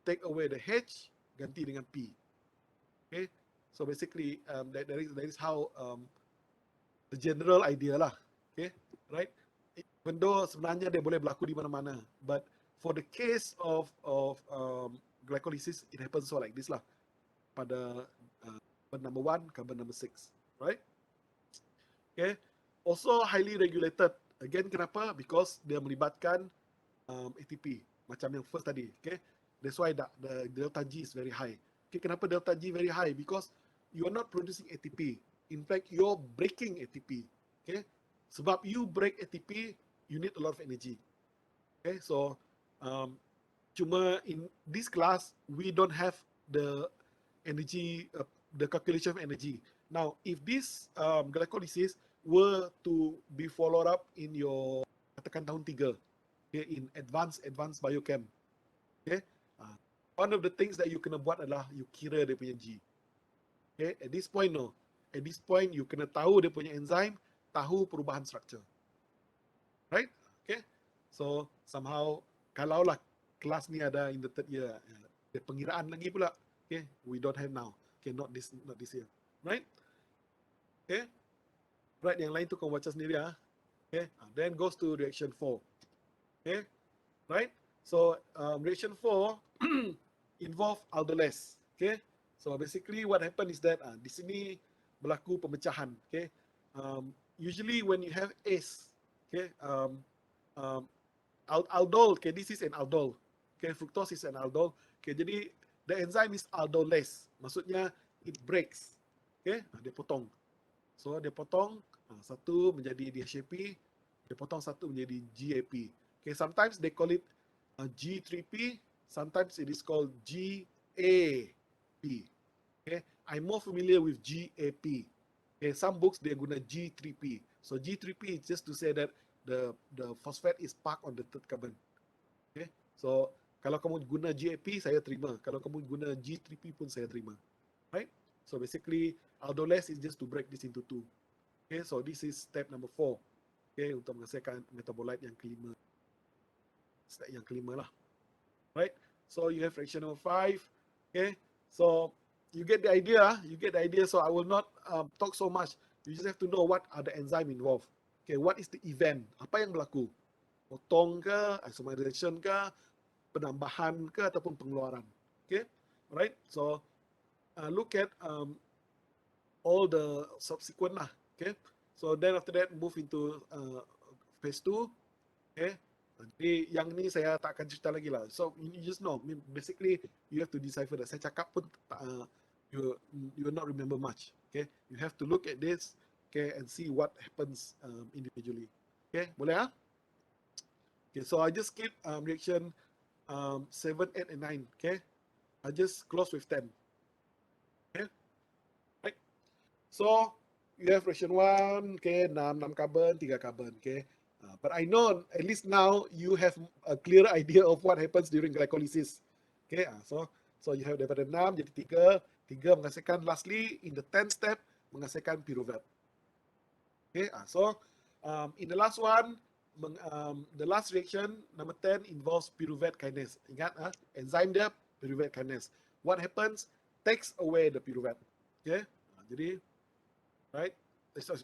Take away the H, ganti dengan P. Okay, so basically that is how the general idea lah. Okay, right? Even though sebenarnya dia boleh berlaku di mana-mana, but for the case of glycolysis, it happens so like this lah. Pada carbon number 1, carbon number 6, right? Okay, also highly regulated. Again, kenapa? Because dia melibatkan ATP, macam yang first tadi. Okay, that's why the delta G is very high. Okay, kenapa delta G very high? Because you are not producing ATP. In fact, you're breaking ATP. Okay, sebab you break ATP, you need a lot of energy. Okay, so cuma in this class we don't have the energy, the calculation of energy. Now, if this glycolysis were to be followed up in your katakan tahun 3, okay, in advanced biochem, okay, one of the things that you kena buat adalah you kira dia punya G. Okay, at this point no, at this point you kena tahu dia punya enzyme, tahu perubahan structure, right? Okay, so somehow kalau lah kelas ni ada in the third year, ada pengiraan lagi pula. Okay, we don't have now. Okay, not this year, right? Okay. Right, yang lain tu kau baca sendiri ah. Okay, then goes to reaction 4. Okay, right? So reaction 4 involve aldolase. Okay, so basically what happen is that di sini berlaku pemecahan. Okay, usually when you have ACE, okay, aldol. Okay, this is an aldol. Okay, fructose is an aldol. Okay, jadi the enzyme is aldolase. Maksudnya it breaks. Okay, dia potong. So dia potong satu menjadi DHAP, dia potong satu menjadi GAP. Okay, sometimes they call it G3P, sometimes it is called GAP. Okay, I'm more familiar with GAP. Okay, some books they guna G3P. So G3P is just to say that the phosphate is parked on the third carbon. Okay, so kalau kamu guna GAP saya terima, kalau kamu guna G3P pun saya terima. Right? So basically aldolase is just to break this into 2. Okay, so this is step number 4. Okay, untuk menghasilkan metabolite yang kelima. Step yang kelima lah. Right? So you have reaction number 5. Okay, so you get the idea. So I will not talk so much. You just have to know what are the enzyme involved. Okay, what is the event? Apa yang berlaku? Potong ke, isomerization ke, penambahan ke, ataupun pengeluaran. Okay, right? So look at all the subsequent lah. Okay, so then after that move into phase 2. Okay, jadi yang ni saya tak akan cerita lagi lah. So you just know, basically you have to decipher that. Saya cakap pun you will not remember much. Okay, you have to look at this, okay, and see what happens individually. Okay, boleh ah? Okay, so I just skip reaction 7, 8, and 9. Okay, I just close with 10. Okay, right. So you have reaction 1, okay, 6 carbon, 3 carbon. Okay, but I know at least now you have a clear idea of what happens during glycolysis. Okay, so you have daripada 6 jadi 3 menghasilkan, lastly in the 10th step menghasilkan pyruvate. Okay, so in the last one, the last reaction number 10 involves pyruvate kinase. Ingat, enzyme dia pyruvate kinase. What happens? Takes away the pyruvate. Okay, jadi right, it's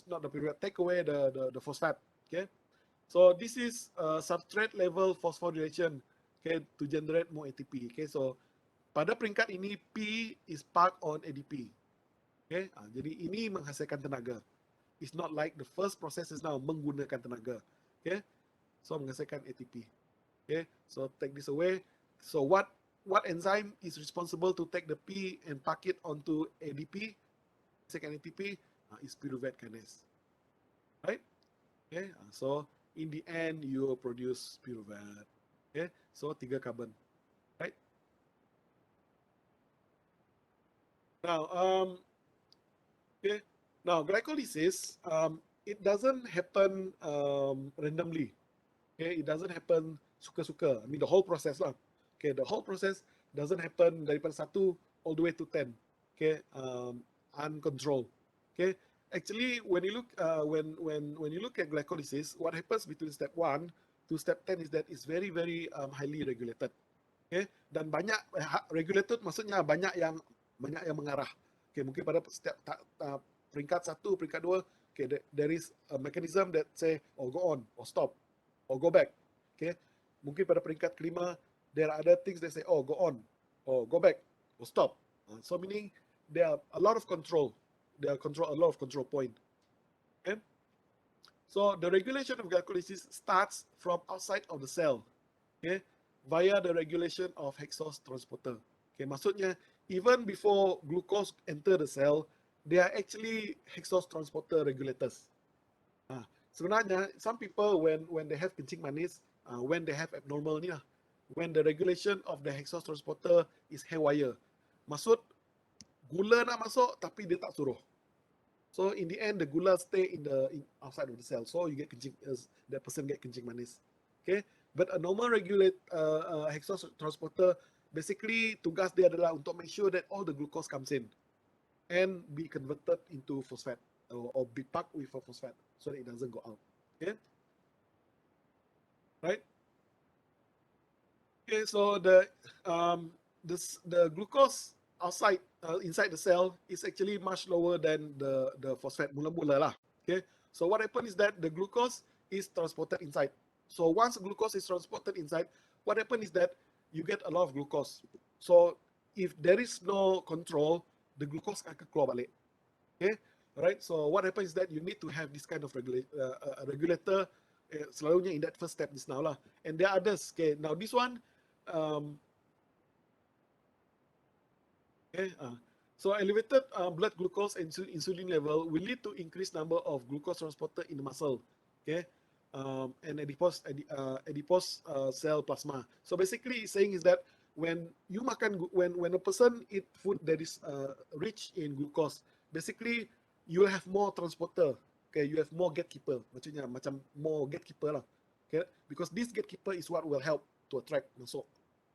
not the pyruvate, take away the phosphate. Okay, so this is substrate level phosphorylation, okay, to generate more ATP. Okay, so pada peringkat ini P is parked on ADP. Okay, jadi ini menghasilkan tenaga. It's not like the first process is now menggunakan tenaga. Okay, so menghasilkan ATP. Okay, so take this away. So what enzyme is responsible to take the P and pack it onto ADP? Second ATP is pyruvate kinase. Right? Okay, so in the end you produce pyruvate. Okay, so 3 carbon. Right? Now, okay. Now, glycolysis, it doesn't happen randomly. Okay, it doesn't happen suka-suka. I mean, the whole process lah. Okay, the whole process doesn't happen daripada 1 all the way to 10. Okay, uncontrolled. Okay, actually, when you look when you look at glycolysis, what happens between step 1 to step 10 is that it's very highly regulated. Okay, dan banyak regulated maksudnya banyak yang mengarah. Okay, mungkin pada step peringkat 1, peringkat 2, okay, there is a mechanism that say, oh, go on, or stop, or go back. Okay, mungkin pada peringkat kelima, there are other things that say, oh, go on, or go back, or stop. So meaning there are a lot of control. There are a lot of control point. Okay, so the regulation of glycolysis starts from outside of the cell. Okay, via the regulation of hexose transporter. Okay, maksudnya even before glucose enter the cell, they are actually hexose transporter regulators. Sebenarnya some people when they have kencing manis, when they have abnormal ni lah, when the regulation of the hexose transporter is haywire, maksud gula nak masuk tapi dia tak suruh. So in the end the gula stay in outside of the cell, so you get kencing, that person get kencing manis. Okay, but a normal regulate hexose transporter, basically tugas dia adalah untuk make sure that all the glucose comes in and be converted into phosphate, or be packed with a phosphate so that it doesn't go out. Okay, right? Okay, so the glucose outside inside the cell is actually much lower than the phosphate mula-mula lah. Okay, so what happens is that the glucose is transported inside. So once glucose is transported inside, what happens is that you get a lot of glucose. So if there is no control, the glucose akan keluar balik. Okay, right? So what happens is that you need to have this kind of regulator, selalunya in that first step just now lah. And there are others. Okay, now this one, okay, so elevated blood glucose and insulin level will lead to increased number of glucose transporter in the muscle. Okay, and adipose cell plasma. So basically, it's saying is that when you makan, when a person eat food that is rich in glucose, basically you will have more transporter. Okay, you have more gatekeeper. Maksudnya macam more gatekeeper lah. Okay, because this gatekeeper is what will help to attract masuk.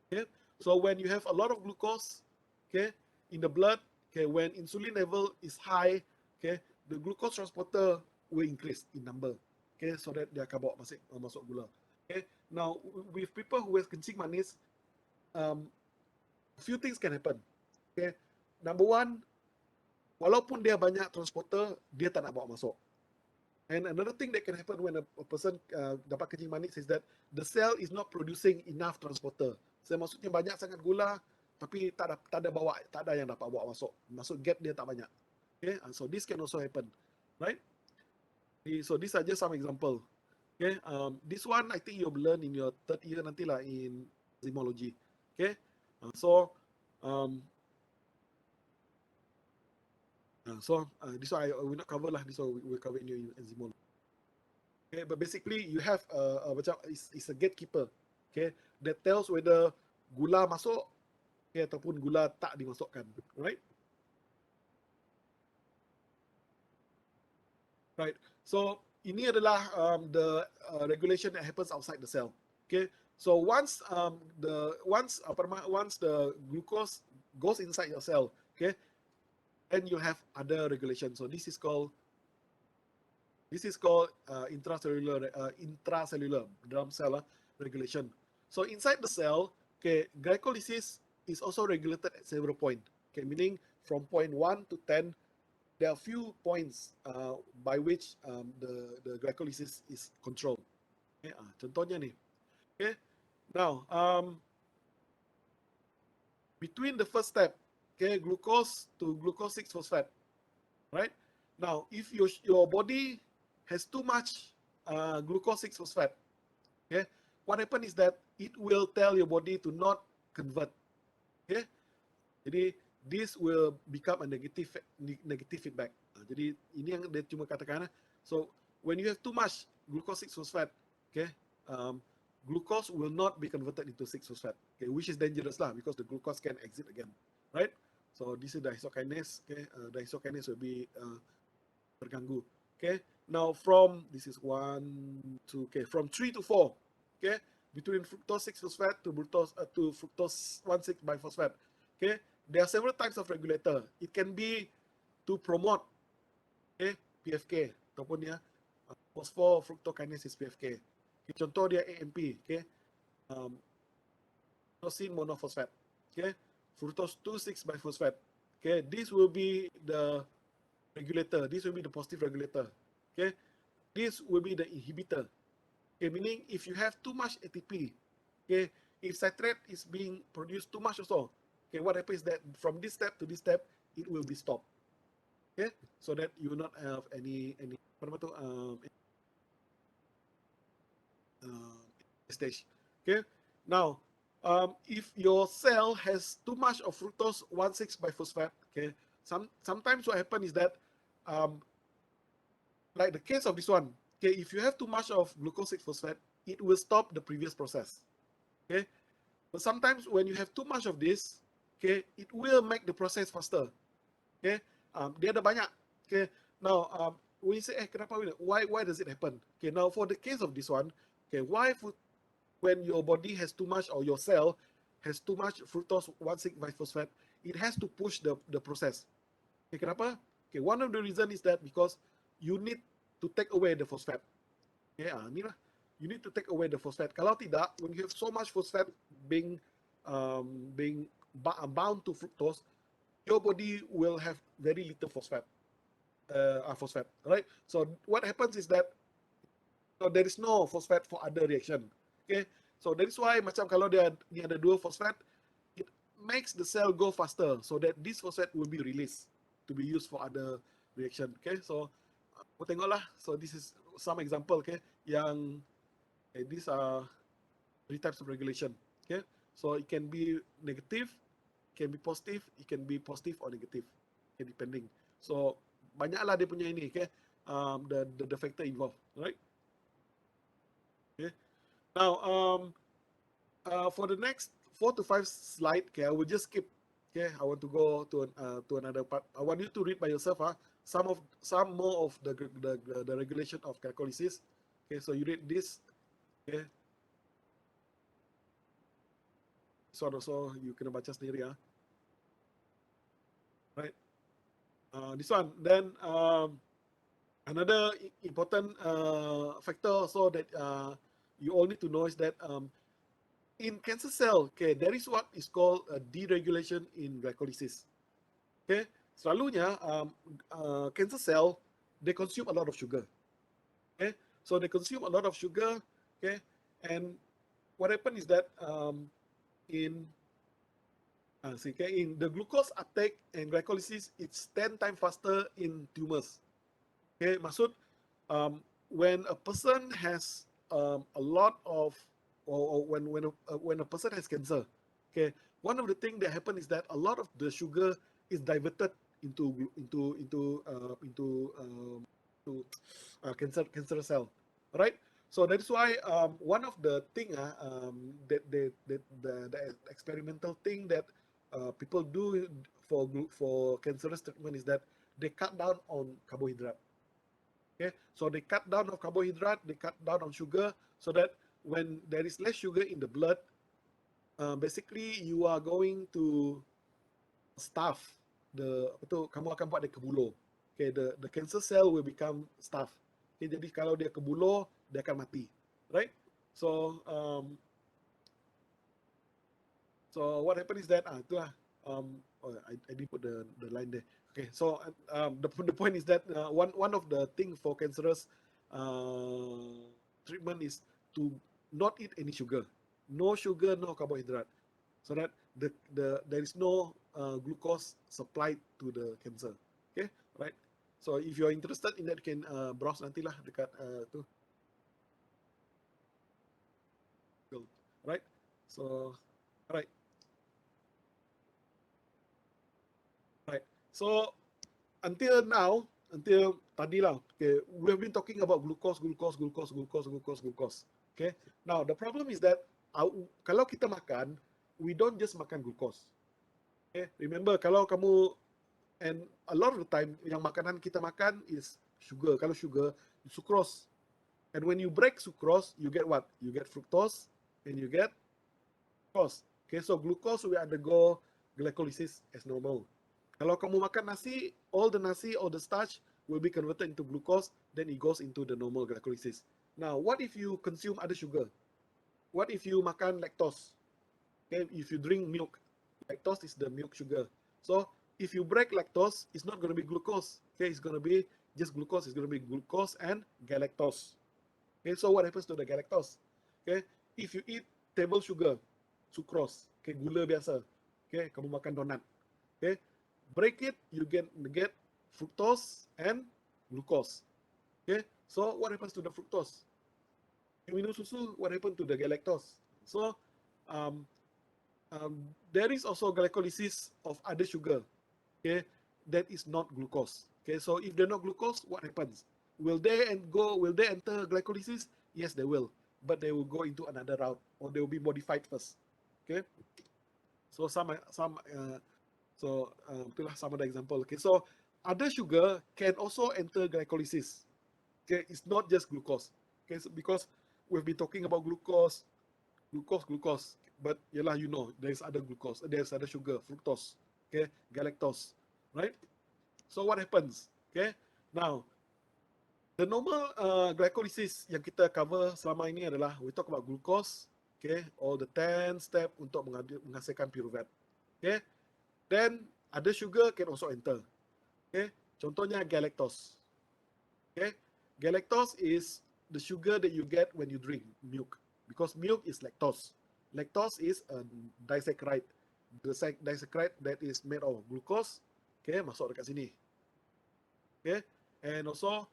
Okay, so when you have a lot of glucose, okay, in the blood, okay, when insulin level is high, okay, the glucose transporter will increase in number. Okay, so that dia akan bawa masuk gula. Okay, now with people who have kencing manis, a few things can happen. Okay, number one, walaupun dia banyak transporter, dia tak nak bawa masuk. And another thing that can happen when a person dapat kencing manis is that the cell is not producing enough transporter. So maksudnya banyak sangat gula, tapi tak ada yang dapat bawa masuk. Maksud gap dia tak banyak. Okay, so this can also happen, right? So these are just some example. Okay, this one I think you'll learn in your third year nantilah in enzymology. Okay, so This one I will not cover lah. This one we will cover in your enzymology. Okay, but basically you have macam it's a gatekeeper, okay, that tells whether gula masuk, okay, ataupun gula tak dimasukkan, right? Right. So ini adalah the regulation that happens outside the cell. Okay. So once once the glucose goes inside your cell, okay, then you have other regulation. So this is called intracellular dalam cell regulation. So inside the cell, okay, glycolysis is also regulated at several points. Okay, meaning from point 1 to 10, there are few points by which the glycolysis is controlled. Okay, contohnya ni. Okay, now between the first step, okay, glucose to glucose 6 phosphate, right? Now, if your body has too much glucose 6 phosphate, okay, what happens is that it will tell your body to not convert. Okay, jadi this will become a negative feedback. Jadi ini yang dia cuma katakan. So when you have too much glucose 6 phosphate, okay, glucose will not be converted into 6 phosphate, okay, which is dangerous lah because the glucose can exit again, right? So this is dihexokinase. Okay, dihexokinase will be terganggu. Okay, now from this is 1, 2, okay, from 3 to 4, okay, between fructose 6 phosphate to fructose 1,6 biphosphate. Okay, there are several types of regulator. It can be to promote, okay, PFK ataupun ya phosphofructokinase PFK. Okay, contoh dia AMP, okay, inosine monophosphate, okay, fructose 2,6 biphosphate. Okay, this will be the regulator. This will be the positive regulator. Okay, this will be the inhibitor. Okay, meaning if you have too much ATP, okay, if citrate is being produced too much also, okay, what happens is that from this step to this step, it will be stopped. Okay, so that you will not have any stage. Okay, now if your cell has too much of fructose 1,6 biphosphate, okay, sometimes what happens is that like the case of this one, okay, if you have too much of glucose 6 phosphate, it will stop the previous process. Okay, but sometimes when you have too much of this, okay, it will make the process faster. Okay, dia ada banyak. Okay, now when you say, kenapa? Why does it happen? Okay, now for the case of this one, okay, when your body has too much or your cell has too much fructose 1,6 biphosphate, it has to push the process. Okay, kenapa? Okay, one of the reason is that because you need to take away the phosphate. Okay, ni lah. You need to take away the phosphate. Kalau tidak, when you have so much phosphate being bound to fructose, your body will have very little phosphate. Right? So what happens is that there is no phosphate for other reaction. Okay, so that is why macam kalau dia ni ada dua phosphate, it makes the cell go faster, so that this phosphate will be released to be used for other reaction. Okay, so tengoklah. So this is some example. Okay, yang these are three types of regulation. Okay, so it can be negative, it can be positive, it can be positive or negative. Okay, depending. So banyaklah dia punya ini. Okay, the factor involved, right? Okay. Now for the next 4 to 5 slide, okay, I will just skip. Okay, I want to go to another part. I want you to read by yourself. Some more of the regulation of glycolysis. Okay, so you read this. Okay. So also you kena baca sendiri. Right. This one. Then another important factor also that you all need to know is that in cancer cell, okay, there is what is called a deregulation in glycolysis. Okay, selalunya cancer cell, they consume a lot of sugar. Okay, so they consume a lot of sugar. Okay, and what happens is that in the glucose uptake and glycolysis, it's 10 times faster in tumors. Okay, maksud when a person has a lot of, or when a person has cancer, okay, one of the things that happen is that a lot of the sugar is diverted cancer cell, right? So that is why one of the thing that the experimental thing that people do for cancerous treatment is that they cut down on carbohydrate. Okay, so they cut down on carbohydrate, they cut down on sugar, so that when there is less sugar in the blood, basically you are going to starve kamu akan buat dia kebulur. Okay, the cancer cell will become starved. Okay, jadi kalau dia kebulur, dia akan mati, right? So so what happened is that itulah I didn't put the line there. Okay, so the point is that one of the thing for cancerous treatment is to not eat any sugar, no sugar, no carbohydrate, so that there is no glucose supplied to the cancer. Okay, right? So if you're interested in that, you can browse nantilah dekat tu, right? So right. Right. So until now, until tadi lah, okay, we have been talking about glucose. Okay. Now the problem is that kalau kita makan, we don't just makan glucose. Okay. Remember, kalau kamu and a lot of the time yang makanan kita makan is sugar. Kalau sugar, sucrose. And when you break sucrose, you get what? You get fructose and you get glucose. Okay, so glucose will undergo glycolysis as normal. Kalau kamu makan nasi, all the nasi, all the starch will be converted into glucose, then it goes into the normal glycolysis. Now, what if you consume other sugar? What if you makan lactose? Okay, if you drink milk, lactose is the milk sugar. So, if you break lactose, it's not going to be glucose. Okay, it's going to be just glucose. It's going to be glucose and galactose. Okay, so what happens to the galactose? Okay, if you eat table sugar, sucrose, okay, gula biasa, okay, kamu makan donat, okay, break it, you get fructose and glucose. Okay, so what happens to the fructose? You minum susu, what happened to the galactose? So there is also glycolysis of other sugar, okay, that is not glucose. Okay, so if they're not glucose, what happens? Will they enter glycolysis? Yes, they will, but they will go into another route, or they will be modified first. Okay, so itulah some of the example. Okay, so other sugar can also enter glycolysis. Okay, it's not just glucose. Okay, so because we've been talking about glucose, but yalah, you know, there's other glucose, there's other sugar, fructose, okay, galactose, right? So what happens? Okay, now the normal glycolysis yang kita cover selama ini adalah we talk about glucose, okay, all the 10 step untuk menghasilkan pyruvate. Okay, then other sugar can also enter. Okay, contohnya galactose. Okay, galactose is the sugar that you get when you drink milk, because milk is lactose. Lactose is a disaccharide. The disaccharide that is made of glucose, okay, masuk dekat sini. Okay, and also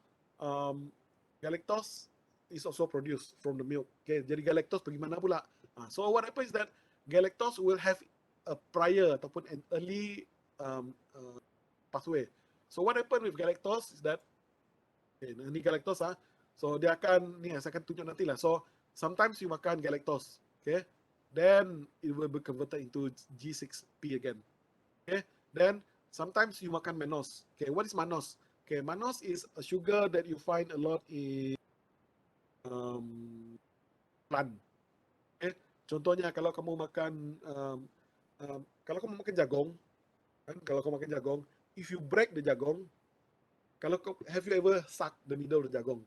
galactose is also produced from the milk. Okay, jadi galactose pergi mana pula? So what happens is that galactose will have a prior ataupun an early pathway. So what happens with galactose is that, okay, ini galactose so dia akan, ni saya akan tunjuk nanti lah. So sometimes you makan galactose, okay, then it will be converted into G6P again. Okay, then sometimes you makan mannose. Okay, what is mannose? Okay, mannose is a sugar that you find a lot in plant. Okay, contohnya kalau kamu makan jagung, kan, kalau kamu makan jagung, if you break the jagung, have you ever sucked the middle of the jagung?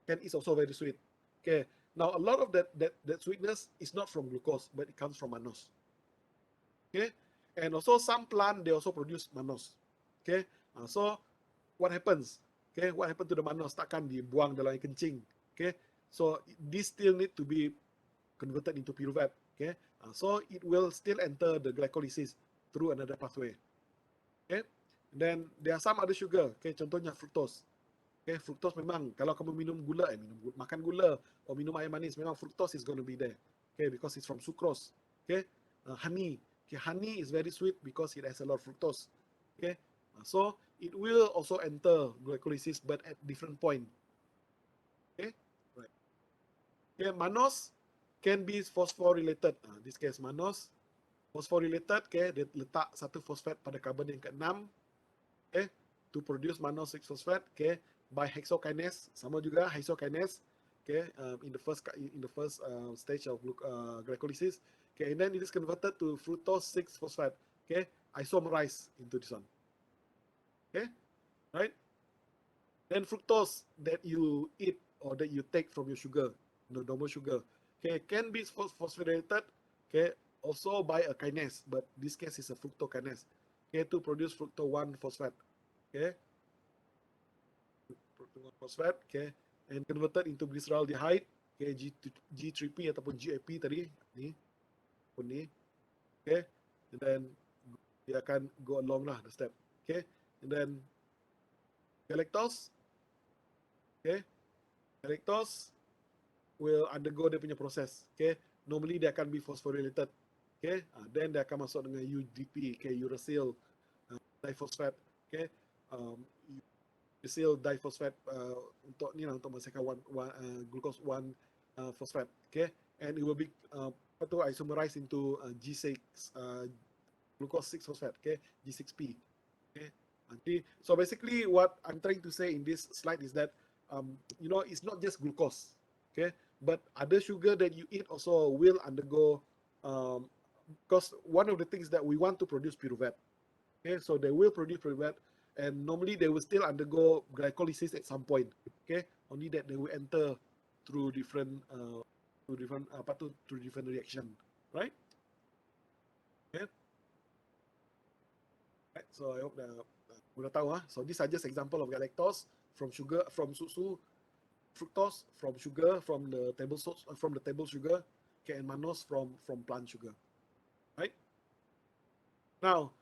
And it's also very sweet. Okay, now a lot of that sweetness is not from glucose, but it comes from mannose. Okay, and also some plant, they also produce mannose. Okay, so what happens? Okay, what happened to the mannose? Takkan dibuang dalam air kencing. Okay, so this still need to be converted into pyruvate. Okay, so it will still enter the glycolysis through another pathway. Okay, then there are some other sugar. Okay, contohnya fructose. Okay, fructose memang kalau kamu makan gula atau minum air manis, memang fructose is going to be there. Okay, because it's from sucrose. Okay, honey. Okay, honey is very sweet because it has a lot of fructose. Okay, So it will also enter glycolysis, but at different point. Okay, right. Okay, mannose can be phosphorylated. This case mannose phosphorylated. Okay, dia letak satu fosfat pada karbon yang ke-6. Okay, to produce mannose 6-phosphate. Okay, by hexokinase, sama juga hexokinase. Okay, in the first stage of glycolysis. Okay, and then it is converted to fructose 6-phosphate. Okay, isomerized into this one. Okay, right? Then fructose that you eat or that you take from your sugar, the normal sugar, okay, can be phosphorylated, okay, also by a kinase, but this case is a fructokinase, okay, to produce fructose 1-phosphate, okay, fructose 1-phosphate, okay, and converted into glyceraldehyde, okay, G3P ataupun GAP tadi, ni, pun ni, okay, and then dia akan go along lah the step, okay, and then galactose, okay, galactose will undergo dia punya proses. Okay, normally dia akan be phosphorylated. Okay, then dia akan masuk dengan UDP, okay, uracil diphosphate. Okay, uracil diphosphate untuk ni lah, untuk menghasilkan glucose 1-phosphate. Okay, and it will be isomerized into G6 glucose 6-phosphate. Okay, G6P. Okay, so basically what I'm trying to say in this slide is that it's not just glucose. Okay, but other sugar that you eat also will undergo, because one of the things that we want to produce pyruvate. Okay, so they will produce pyruvate, and normally they will still undergo glycolysis at some point. Okay, only that they will enter through different reaction, right? Okay. Right, so I hope that sudah tahu. So these are just example of galactose from sugar, from susu, fructose from sugar, from the table sugar, okay, and mannose from plant sugar, right? Now,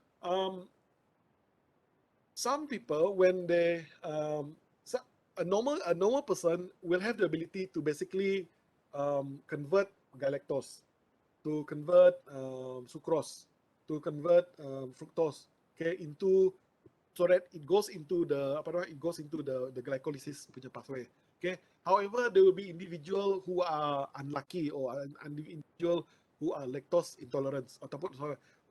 some people, when they a normal person will have the ability to basically convert galactose, to convert sucrose, to convert fructose, okay, into, so that it goes into the glycolysis punya pathway. Okay. However, there will be individual who are unlucky, or an individual who are lactose intolerant, ataupun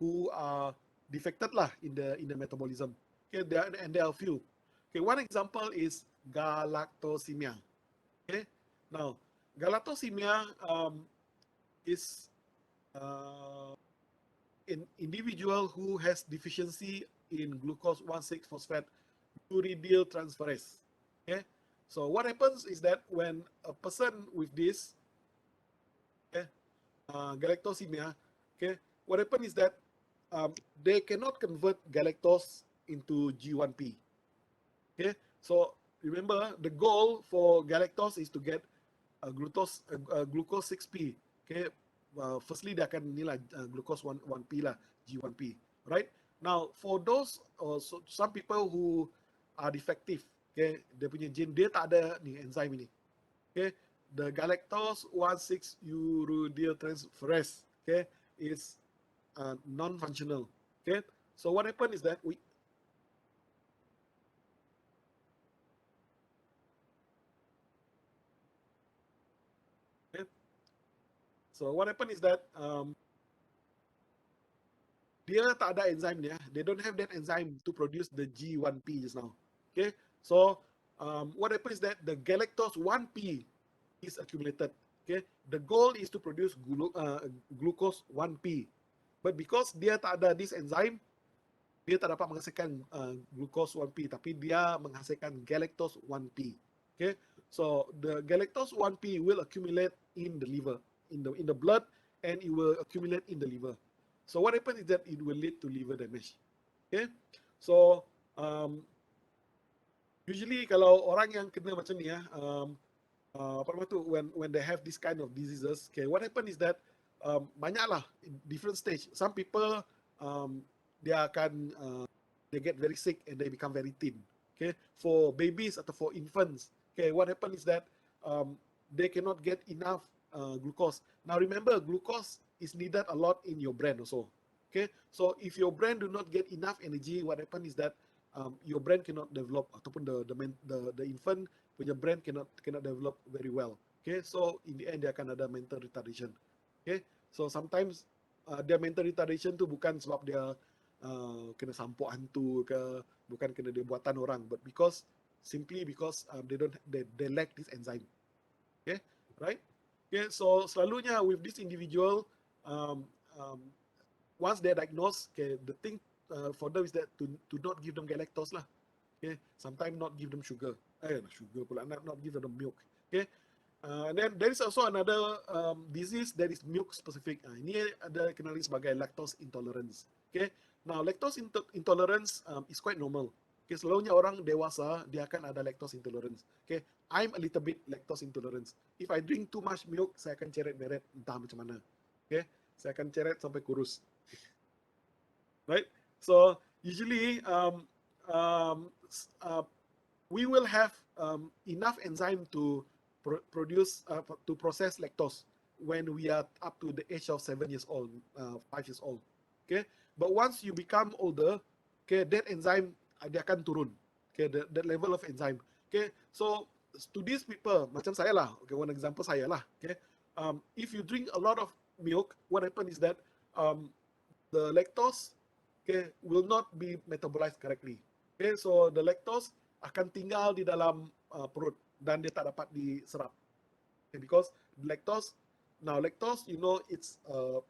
who are defected lah in the metabolism. Okay, there are a few. Okay, one example is galactosemia. Okay, now galactosemia is an individual who has deficiency in glucose 1,6-phosphate uridyl transferase. Okay, so what happens is that when a person with this, okay, galactosemia, okay, what happens is that they cannot convert galactose into G1P. Okay, so remember the goal for galactose is to get glucose 6P. Okay, firstly dia akan inilah glucose 1P lah, G1P, right? Now for those so some people who are defective, okay, dia punya gene dia tak ada ni enzim ini, okay, the galactose 1,6 uridyl transferase, okay, is non-functional. Okay, so what happened is that so what happened is that dia tak ada enzim dia. They don't have that enzyme to produce the G1P just now. Okay, so what happens is that the galactose 1P is accumulated. Okay, the goal is to produce glucose 1P, but because dia tak ada this enzyme, dia tak dapat menghasilkan glucose 1P, tapi dia menghasilkan galactose 1P. Okay, so the galactose 1P will accumulate in the liver, in the blood, and it will accumulate in the liver. So what happens is that it will lead to liver damage. Okay, so usually kalau orang yang kena macam ni apa nama tu, when they have this kind of diseases, okay, what happens is that banyaklah different stage. Some people dia akan they get very sick and they become very thin. Okay, for babies atau for infants, okay, what happens is that they cannot get enough glucose. Now remember, glucose is needed a lot in your brain also. Okay, so if your brain do not get enough energy, what happens is that your brain cannot develop, ataupun the infant punya brain cannot develop very well. Okay, so in the end dia akan ada mental retardation. Okay, so sometimes dia mental retardation tu bukan sebab dia kena sampuk hantu ke, bukan kena dia buatan orang, but simply because they lack this enzyme. Okay, right? Okay, so selalunya with this individual, once they're diagnosed, okay, the thing for them is that to not give them galactose lah. Okay, sometimes not give them sugar. Not sugar pula, not give them milk. Okay, and then there is also another disease that is milk specific. Ini ada kenali sebagai lactose intolerance. Okay, now lactose intolerance is quite normal. Okay, selalunya orang dewasa dia akan ada lactose intolerance. Okay, I'm a little bit lactose intolerance. If I drink too much milk, saya akan ceret-beret entah macam mana. Okay, saya akan ceret sampai kurus. Right? So usually we will have enough enzyme to produce to process lactose when we are up to the age of 7 years old, 5 years old. Okay, but once you become older, okay, that enzyme dia akan turun. Okay, the level of enzyme. Okay, so to these people, macam saya lah. Okay, one example saya lah. Okay, if you drink a lot of milk, what happens is that the lactose, okay, will not be metabolized correctly. Okay, so the lactose akan tinggal di dalam perut dan dia tak dapat diserap. Okay, because lactose, you know, it's a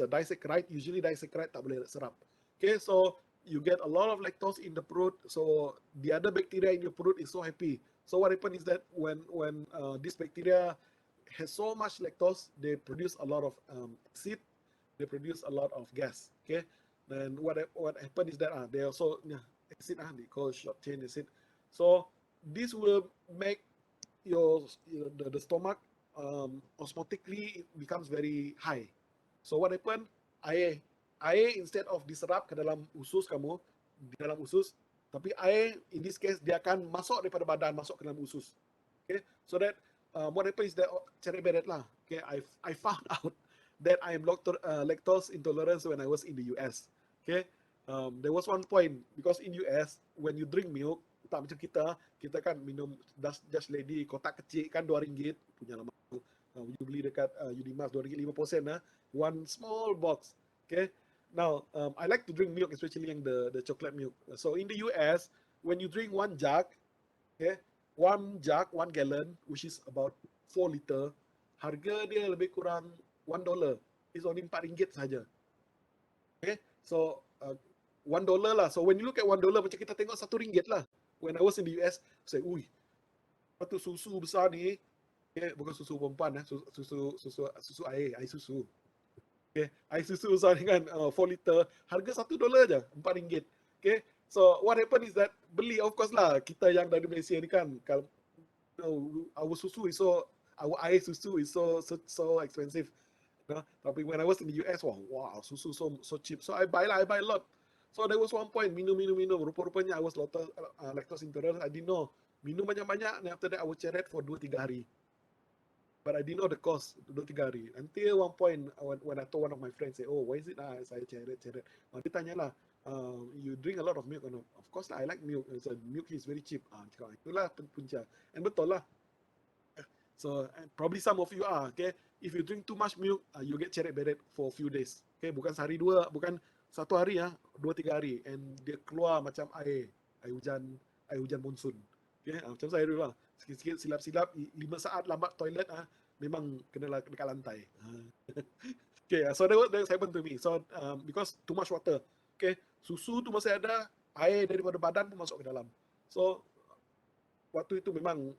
disaccharide. Usually disaccharide tak boleh serap. Okay, so you get a lot of lactose in the fruit, so the other bacteria in your fruit is so happy. So what happens is that when this bacteria has so much lactose, they produce a lot of acid, they produce a lot of gas. Okay, then what happens is that they also acid, they call short chain acid. So this will make the stomach osmotically becomes very high. So what happens? Air instead of diserap ke dalam usus kamu, di dalam usus, tapi air in this case dia akan masuk daripada badan masuk ke dalam usus. Okay, so that what happens is that ceret-beret lah. Okay, I found out that I am lactose intolerant when I was in the US. Okay, there was one point because in US when you drink milk, tak macam kita kan minum Dutch Lady kotak kecil kan RM2 punya lama. You beli dekat Unimas RM2.50 one small box. Okay. Now, I like to drink milk, especially the chocolate milk. So in the US, when you drink one jug, okay, one gallon, which is about 4 liter, harga dia lebih kurang $1. It's only RM4 saja. Okay, so $1 lah. So when you look at $1, macam kita tengok RM1 lah. When I was in the US, saya, apa tu susu besar ni? Okay, bukan susu perempuan, susu air susu. Okay, air susu besar ni kan 4 liter, harga $1 je, RM4. Okay, so what happened is that beli, of course lah, kita yang dari Malaysia ni kan, kalau our air susu is so expensive. Tapi when I was in the US, wow, susu so cheap. So I buy a lot. So there was one point, minum. Rupa-rupanya I was lactose intolerant. I didn't know. Minum banyak-banyak, and after that I would ceret for 2-3 hari. But I didn't know the cost, 2-3 hari. Until one point, when I told one of my friends, say, why is it saya ceret. Dia tanya lah, you drink a lot of milk or not? Of course lah, I like milk. So milk is very cheap. Itulah punca. And betul lah. So probably some of you are, okay? If you drink too much milk, you get ceret-beret for a few days. Okay, bukan sehari dua, bukan 1 hari 2-3 hari. And dia keluar macam air hujan monsun. Okay, macam saya dulu lah. Sikit-sikit silap-silap 5 saat lambat toilet memang kena dekat lantai. Okay, so that happened to me. So because too much water. Okay, susu tu masih ada, air daripada badan pun masuk ke dalam. So waktu itu memang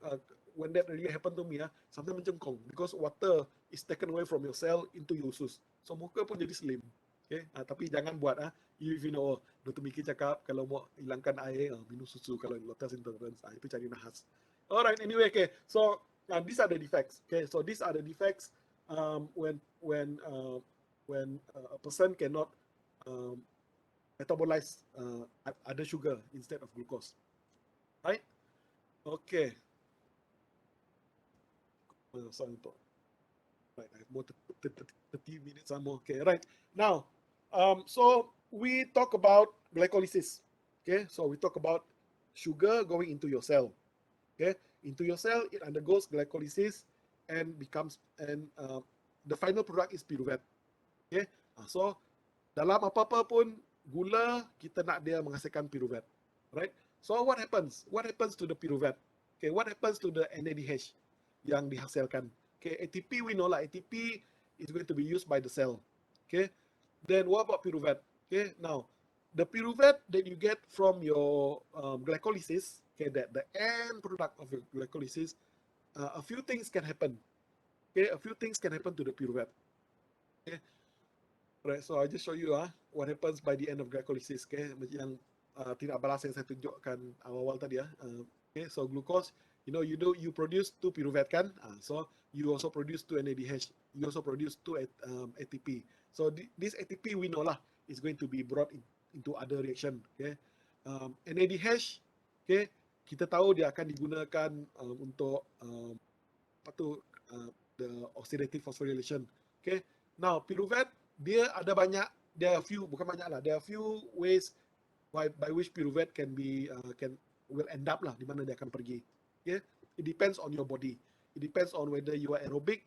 when that really happened to me, sampai mencengkong because water is taken away from your cell into your usus. So muka pun jadi slim. Okay, tapi jangan buat if you know Dr. Miki cakap kalau mau hilangkan air minum susu kalau lactose intolerance, itu cari nahas. Alright, anyway, okay. So these are the defects. Okay, so these are the defects when a person cannot metabolize other sugar instead of glucose. Right? Okay. Right, I have more 30 minutes or more. Okay, right. Now, so we talk about glycolysis. Okay, so we talk about sugar going into your cell. Okay, into your cell, it undergoes glycolysis and the final product is pyruvate. Okay, so dalam apa-apa pun gula kita nak dia menghasilkan pyruvate, right? So what happens? What happens to the pyruvate? Okay, what happens to the NADH yang dihasilkan? Okay, ATP we know lah. ATP is going to be used by the cell. Okay, then what about pyruvate? Okay, now the pyruvate that you get from your glycolysis, okay, that the end product of your glycolysis, a few things can happen. Okay, a few things can happen to the pyruvate. Okay, right, so I just show you what happens by the end of glycolysis. Okay, yang tidak balas yang saya tunjukkan awal-awal tadi okay, so glucose, you produce 2 pyruvate kan, so you also produce 2 NADH, you also produce 2 ATP. So this ATP we know lah is going to be brought into other reaction. Okay, NADH, okay, kita tahu dia akan digunakan untuk the oxidative phosphorylation. Okay, now pyruvate dia ada banyak, there are few, bukan banyak lah, there are few ways by which pyruvate will end up lah, di mana dia akan pergi. Okay, it depends on your body. It depends on whether you are aerobic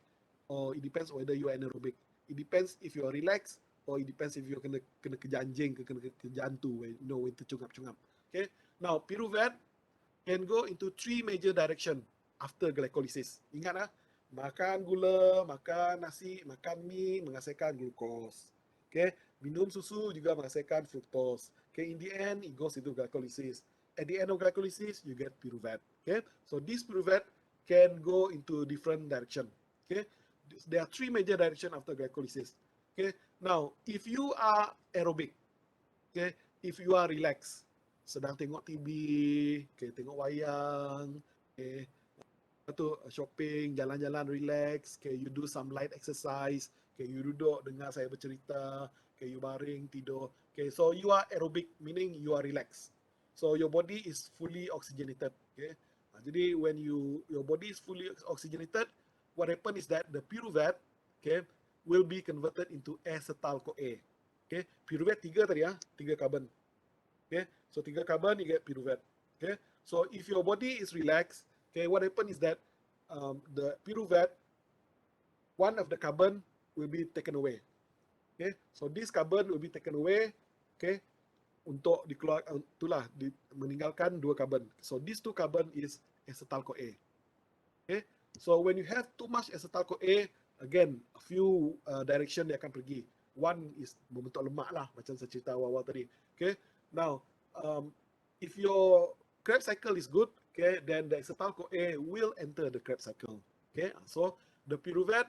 or it depends on whether you are anaerobic. It depends if you are relaxed or it depends if you kena kejanjing, kena ke jantu, when tercungap-cungap. Okay, now pyruvate can go into 3 major direction after glycolysis. Ingat makan gula, makan nasi, makan mie menghasilkan glucose. Okay, minum susu juga menghasilkan fructose. Okay, in the end it goes into glycolysis. At the end of glycolysis you get pyruvate. Okay, so this pyruvate can go into different direction. Okay, there are 3 major direction after glycolysis. Okay, now if you are aerobic, okay, if you are relaxed, sedang tengok TV, okay, tengok wayang, okay, tu shopping, jalan-jalan relax, okay, you do some light exercise, okay, you duduk dengar saya bercerita, okay, you baring tidur, okay, so you are aerobic, meaning you are relaxed, so your body is fully oxygenated. Okay, jadi when your body is fully oxygenated, what happen is that the pyruvate, okay, will be converted into acetyl-CoA. Okay, pyruvate 3 tadi 3 carbon. Okay, so 3 carbon you get pyruvate. Okay, so if your body is relaxed, okay, what happen is that the pyruvate, one of the carbon will be taken away. Okay, so this carbon will be taken away. Okay, untuk dikeluarkan, itulah meninggalkan 2 carbon. So these 2 carbon is acetyl-CoA. Okay, so when you have too much acetyl-CoA, again a few direction dia akan pergi. One is membentuk lemak lah, macam saya cerita awal-awal tadi. Okay, now if your Krebs cycle is good, okay, then the acetyl-CoA will enter the Krebs cycle. Okay, so the pyruvate,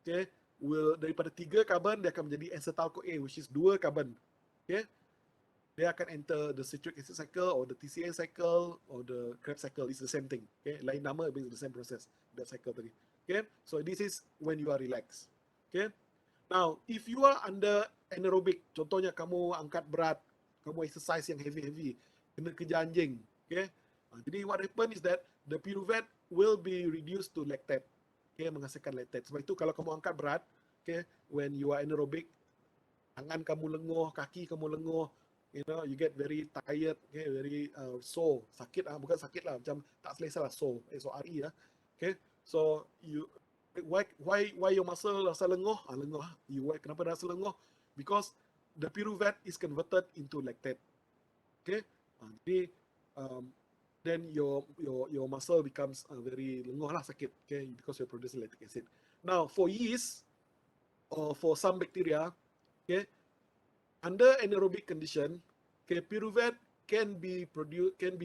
okay, will daripada 3 carbon dia akan menjadi acetyl-CoA, which is 2 carbon. Okay, dia akan enter the citric acid cycle or the TCA cycle or the Krebs cycle. It's the same thing. Okay, lain nama, but it's the same process, that cycle tadi. Okay, so this is when you are relaxed. Okay, now if you are under anaerobic, contohnya kamu angkat berat, kamu exercise yang heavy, kena kejar anjing. Okay, jadi what happen is that the pyruvate will be reduced to lactate. Okay, menghasilkan lactate. Sebab itu kalau kamu angkat berat, okay, when you are anaerobic, tangan kamu lenguh, kaki kamu lenguh, you get very tired, okay, very sore, sakit bukan sakit lah, macam tak selesa lah, sore, SORE okay, so you why your muscle rasa lenguh, kenapa rasa lenguh? Because the pyruvate is converted into lactate. Okay, jadi then your muscle becomes very lenguh lah, sakit, okay, because you're producing lactic acid. Now for yeast or for some bacteria, okay, under anaerobic condition, okay, pyruvate can be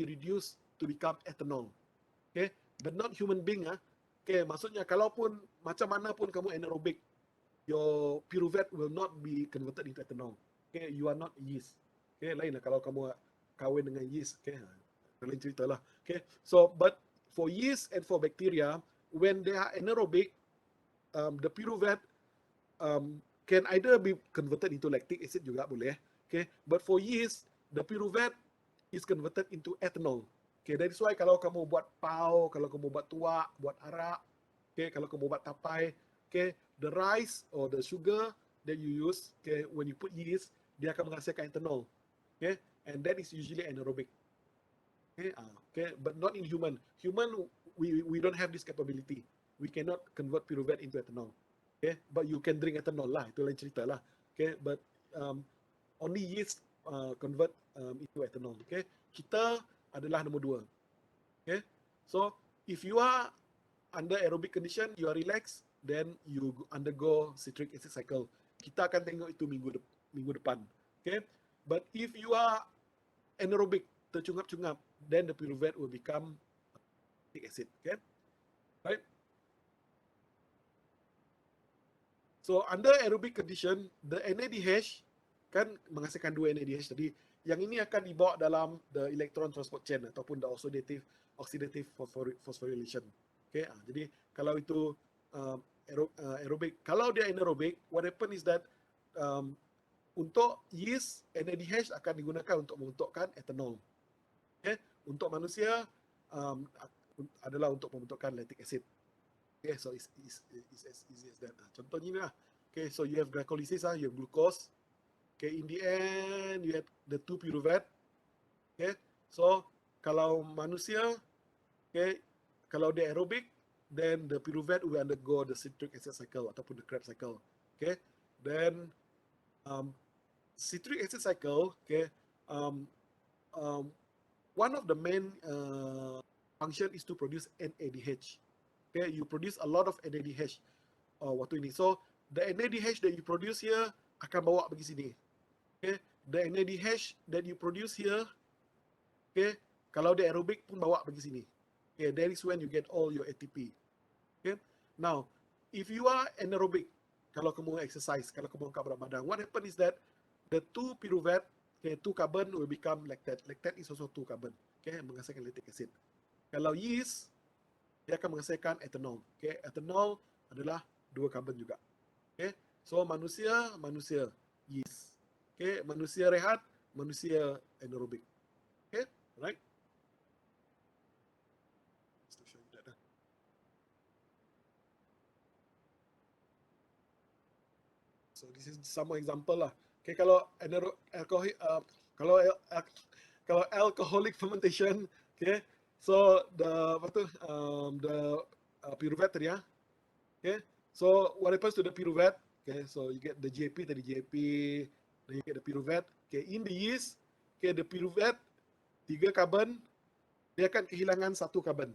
reduced to become ethanol. Okay, but not human being. Okay, maksudnya kalaupun macam mana pun kamu anaerobic, your pyruvate will not be converted into ethanol. Okay, you are not yeast. Okay, lain lah kalau kamu kahwin dengan yeast. Okay, lain cerita lah. Okay, so but for yeast and for bacteria, when they are anaerobic, the pyruvate can either be converted into lactic acid juga boleh. Okay, but for yeast, the pyruvate is converted into ethanol. Okay, that's why kalau kamu buat pau, kalau kamu buat tuak, buat arak, okay, kalau kamu buat tapai, okay, the rice or the sugar that you use, okay, when you put yeast, dia akan menghasilkan ethanol. Okay, and that is usually anaerobic. Okay, but not in human. Human, we don't have this capability. We cannot convert pyruvate into ethanol. Okay, but you can drink ethanol lah. Itu lain cerita lah. Okay, but only yeast convert into ethanol. Okay, kita adalah nombor 2. Okay, so if you are under aerobic condition, you are relaxed, then you undergo citric acid cycle. Kita akan tengok itu minggu depan. Okay, but if you are anaerobic, tercungap-cungap, then the pyruvate will become lactic acid. Okay, right? So under aerobic condition, the NADH kan menghasilkan 2 NADH tadi. Yang ini akan dibawa dalam the electron transport chain ataupun the oxidative phosphorylation. Okay, jadi kalau itu aerobic, kalau dia anaerobic, what happen is that untuk yeast, NADH akan digunakan untuk membentukkan ethanol. Okay, untuk manusia adalah untuk membentukkan lactic acid. Okay, so it's as easy as that. Contohnya ni lah. Okay, so you have glycolysis, you have glucose. Okay, in the end, you have the 2 pyruvate. Okay, so kalau manusia, okay, kalau dia aerobic, then the pyruvate will undergo the citric acid cycle ataupun the Krebs cycle. Okay, then citric acid cycle, okay, one of the main function is to produce NADH. Okay, you produce a lot of NADH waktu ini. So the NADH that you produce here akan bawa pergi sini. Okay, the NADH that you produce here, okay, kalau dia aerobic pun bawa pergi sini. Okay, that is when you get all your ATP. Okay, now if you are anaerobic, kalau kamu exercise, kalau kamu angkat berat badan, what happen is that the 2 pyruvate, okay, 2 carbon will become lactate. Lactate is also 2 carbon. Okay, menghasilkan lactic acid. Kalau yeast, dia akan menghasilkan ethanol. Okay, ethanol adalah 2 carbon juga. Okay, so manusia yeast. Okay, manusia rehat, manusia anaerobic. Okay, right? So this is some example lah. Okay, kalau alcoholic fermentation, okay, so the pyruvate tadi ya. Okay, so what happens to the pyruvate? Okay, so you get the JP tadi, JP, then you get the pyruvate. Okay, in the yeast, okay, the pyruvate 3 carbon, dia akan kehilangan 1 carbon.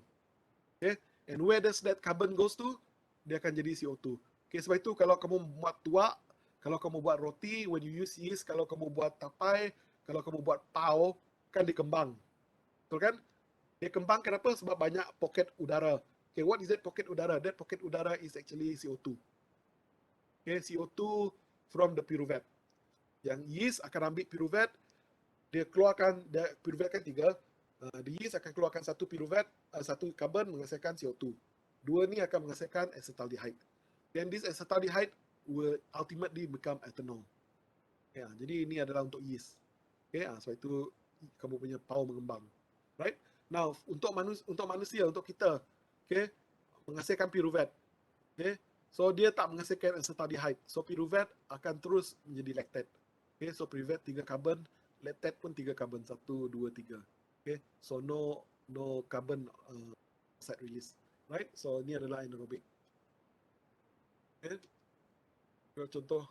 Okay, and where does that carbon goes to? Dia akan jadi CO2. Okay, sebab itu kalau kamu buat tuak, kalau kamu buat roti, when you use yeast, kalau kamu buat tapai, kalau kamu buat pau, kan dikembang. Betul kan? Dia kembang kenapa? Sebab banyak poket udara. Okay, what is that poket udara? That pocket udara is actually CO2. Okay, CO2 from the pyruvate. Yang yeast akan ambil pyruvate, dia keluarkan, pyruvate kan 3, the yeast akan keluarkan 1 pyruvate, 1 carbon menghasilkan CO2. 2 ni akan menghasilkan acetaldehyde. Then this acetaldehyde will ultimately become ethanol. Ya, jadi ini adalah untuk yeast. Okay, sebab itu kamu punya pau mengembang. Right? Now, untuk manusia, untuk kita, okay, menghasilkan pyruvate. Okay, so dia tak menghasilkan acetaldehyde. So pyruvate akan terus menjadi lactate. Okay, so pyruvate 3 carbon, lactate pun 3 carbon, 1, 2, 3. Okay, so no carbon side release. Right? So ini adalah anaerobic. Okay. Contoh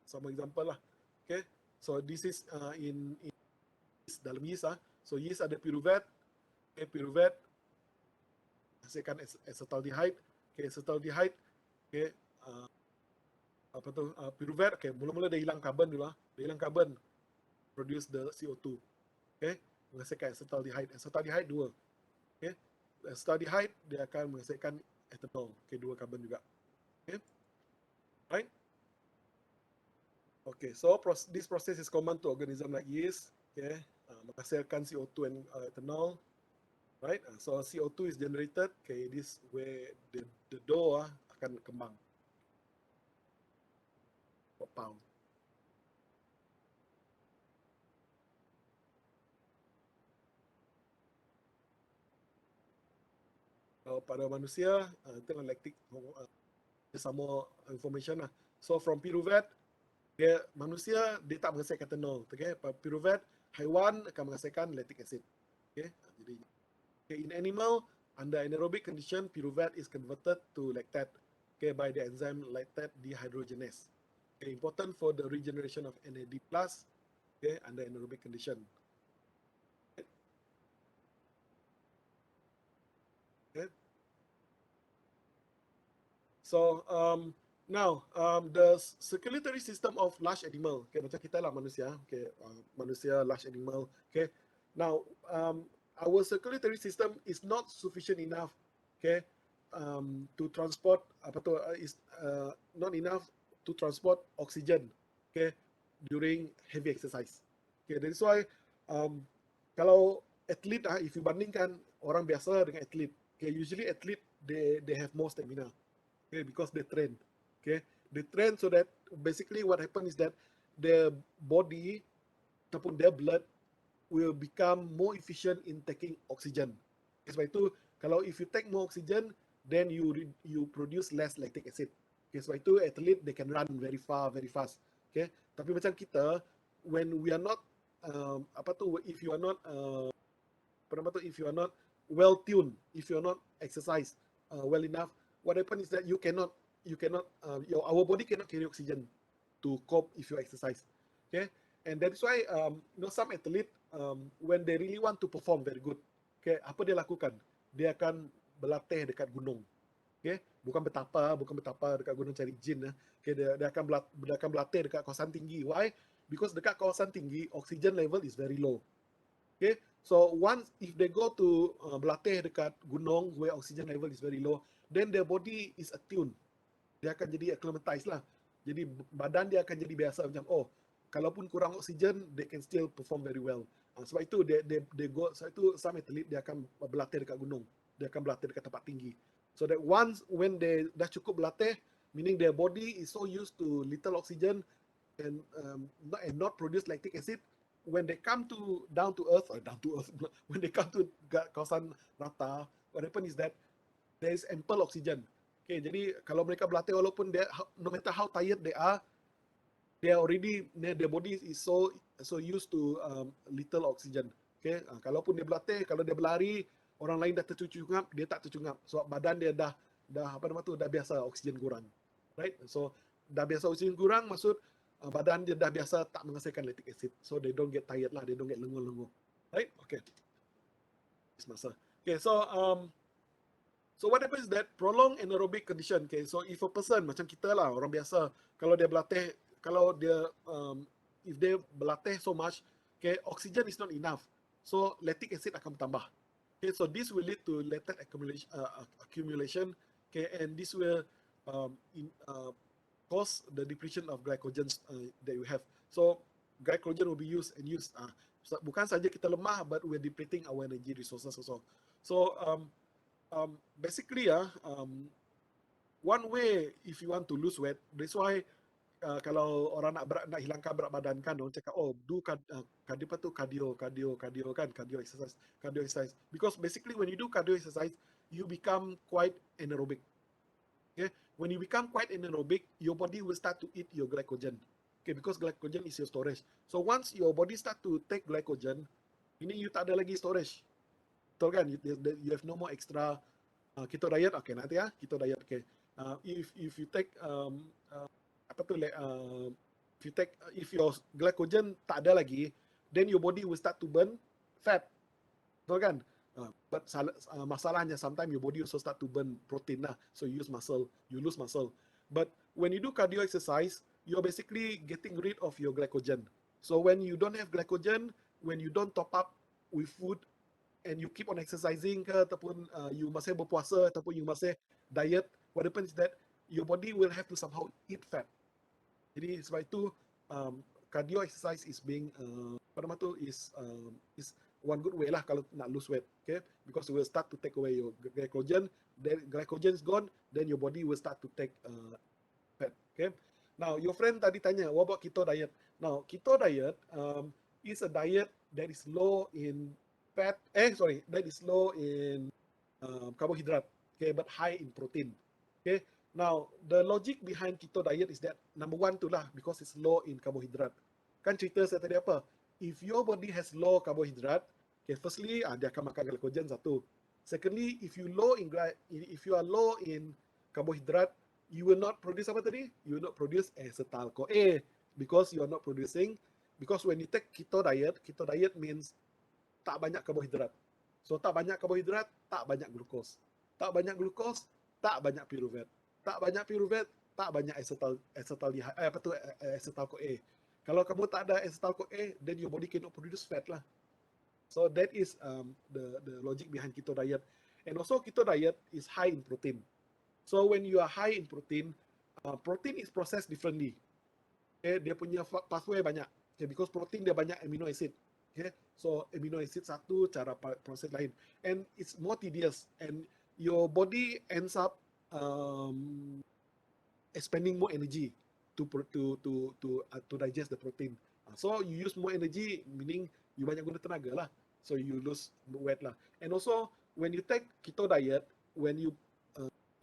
sama example lah. Okay, so this is in dalam yeast So yeast ada pyruvate. Okay, pyruvate hasilkan acetaldehyde. Okay, acetaldehyde. Okay, pyruvate. Okay, mula-mula dia hilang karbon dulu Dia hilang karbon, produce the CO2. Okay, menghasilkan acetaldehyde. Acetaldehyde 2. Okay, acetaldehyde dia akan menghasilkan ethanol. Okay, 2 karbon juga. Okay, right? Okay, so this process is common to organism like yeast. Okay, menghasilkan CO2 and ethanol. Right, so CO2 is generated. Okay, this way the dough akan kembang. Pound. Pada manusia, itu lactic, sama information lah. So from pyruvate, Manusia dia tak menghasilkan etanol, okay? Pyruvate haiwan akan menghasilkan lactic acid, okay? Jadi in animal under anaerobic condition, pyruvate is converted to lactate, okay, by the enzyme lactate dehydrogenase. Okay, important for the regeneration of NAD+, okay, under anaerobic condition. Okay. So now the circulatory system of large animal, okay, macam kita lah manusia, okay, manusia large animal, okay. Now our circulatory system is not sufficient enough, okay, to transport is not enough to transport oxygen, okay, during heavy exercise. Okay, that's why kalau atlet if you bandingkan orang biasa dengan atlet, okay, usually atlet they have more stamina. Okay, because they train. Okay, they train so that basically what happens is that their body ataupun their blood will become more efficient in taking oxygen. Sebab itu kalau if you take more oxygen, then you produce less lactic acid. Okay, sebab itu athlete they can run very far, very fast. Okay, tapi macam kita, when we are not if you are not if you are not well tuned, if you are not exercise well enough, what happens is that our body cannot carry oxygen to cope if you exercise. Okay, and that's why some athlete when they really want to perform very good, okay, apa dia lakukan? Dia akan berlatih dekat gunung. Okay, bukan betapa dekat gunung cari jin. Okay, dia akan berlatih dekat kawasan tinggi. Why? Because dekat kawasan tinggi oxygen level is very low. Okay, so once if they go to berlatih dekat gunung where oxygen level is very low, then their body is attuned. Dia akan jadi acclimatized lah. Jadi badan dia akan jadi biasa macam, oh, kalaupun kurang oksigen, they can still perform very well. Sebab itu sebab itu some athlete dia akan berlatih dekat gunung. Dia akan berlatih dekat tempat tinggi. So that once when they dah cukup berlatih, meaning their body is so used to little oxygen and not produce lactic acid, when they come down to earth, when they come to kawasan rata, what happen is that there is ample oxygen. Okay, jadi kalau mereka berlatih walaupun no matter how tired they are already their body is so used to little oxygen. Okay, kalaupun dia berlatih, kalau dia berlari, orang lain dah tercungap, dia tak tercungap. So badan dia dah biasa oksigen kurang. Right? So dah biasa oksigen kurang, maksud badan dia dah biasa tak menghasilkan lactic acid. So they don't get tired lah, they don't get lengur-lengur. Right? Okay. Masa. Okay, so what happens is that prolonged anaerobic condition. Okay, so if a person macam kita lah, orang biasa, kalau dia berlatih, if they berlatih so much, okay, oxygen is not enough, so lactic acid akan bertambah. Okay, so this will lead to lactate accumulation. Okay, and this will cause the depletion of glycogen that you have. So glycogen will be used. Bukan saja kita lemah, but we're depleting our energy resources also. So basically, one way if you want to lose weight, that's why kalau orang nak hilangkan berat badan kan, orang cakap, oh, do cardio exercise. Because basically when you do cardio exercise, you become quite anaerobic. Okay, when you become quite anaerobic, your body will start to eat your glycogen. Okay, because glycogen is your storage. So once your body start to take glycogen, meaning you tak ada lagi storage. Betul kan? You have no more extra keto diet. Okay, nanti keto diet. Okay, if you take if your glycogen tak ada lagi, then your body will start to burn fat. Betul kan? But masalahnya sometimes your body also start to burn protein lah. So you lose muscle. But when you do cardio exercise, you're basically getting rid of your glycogen. So when you don't have glycogen, when you don't top up with food, and you keep on exercising ke, ataupun you masih berpuasa, ataupun you masih diet, what happens is that your body will have to somehow eat fat. Jadi sebab itu cardio exercise is being is one good way lah kalau nak lose weight. Okay, because it will start to take away your glycogen. Then glycogen is gone, then your body will start to take fat. Okay. Now your friend tadi tanya, what about keto diet? Now keto diet is a diet that is low in that is low in carbohydrate, okay, but high in protein. Okay, Now, the logic behind keto diet is that number one tu lah, because it's low in carbohydrate. Kan cerita saya tadi apa? If your body has low carbohydrate, okay, firstly, dia akan makan glycogen satu. Secondly, if you are low in carbohydrate, you will not produce apa tadi? You will not produce acetyl CoA because you are not producing. Because when you take keto diet means tak banyak karbohidrat. So tak banyak karbohidrat, tak banyak glukos. Tak banyak glukos, tak banyak piruvat. Tak banyak piruvat, tak banyak acetyl CoA. Kalau kamu tak ada acetyl CoA, then your body cannot produce fat lah. So that is the logic behind keto diet. And also keto diet is high in protein. So when you are high in protein, protein is processed differently. Okay, dia punya pathway banyak. Okay, because protein dia banyak amino acid. Okay, so amino acid satu, cara proses lain, and it's more tedious, and your body ends up expending more energy to digest the protein. So you use more energy, meaning you banyak guna tenaga lah. So you lose weight lah. And also when you take keto diet, when you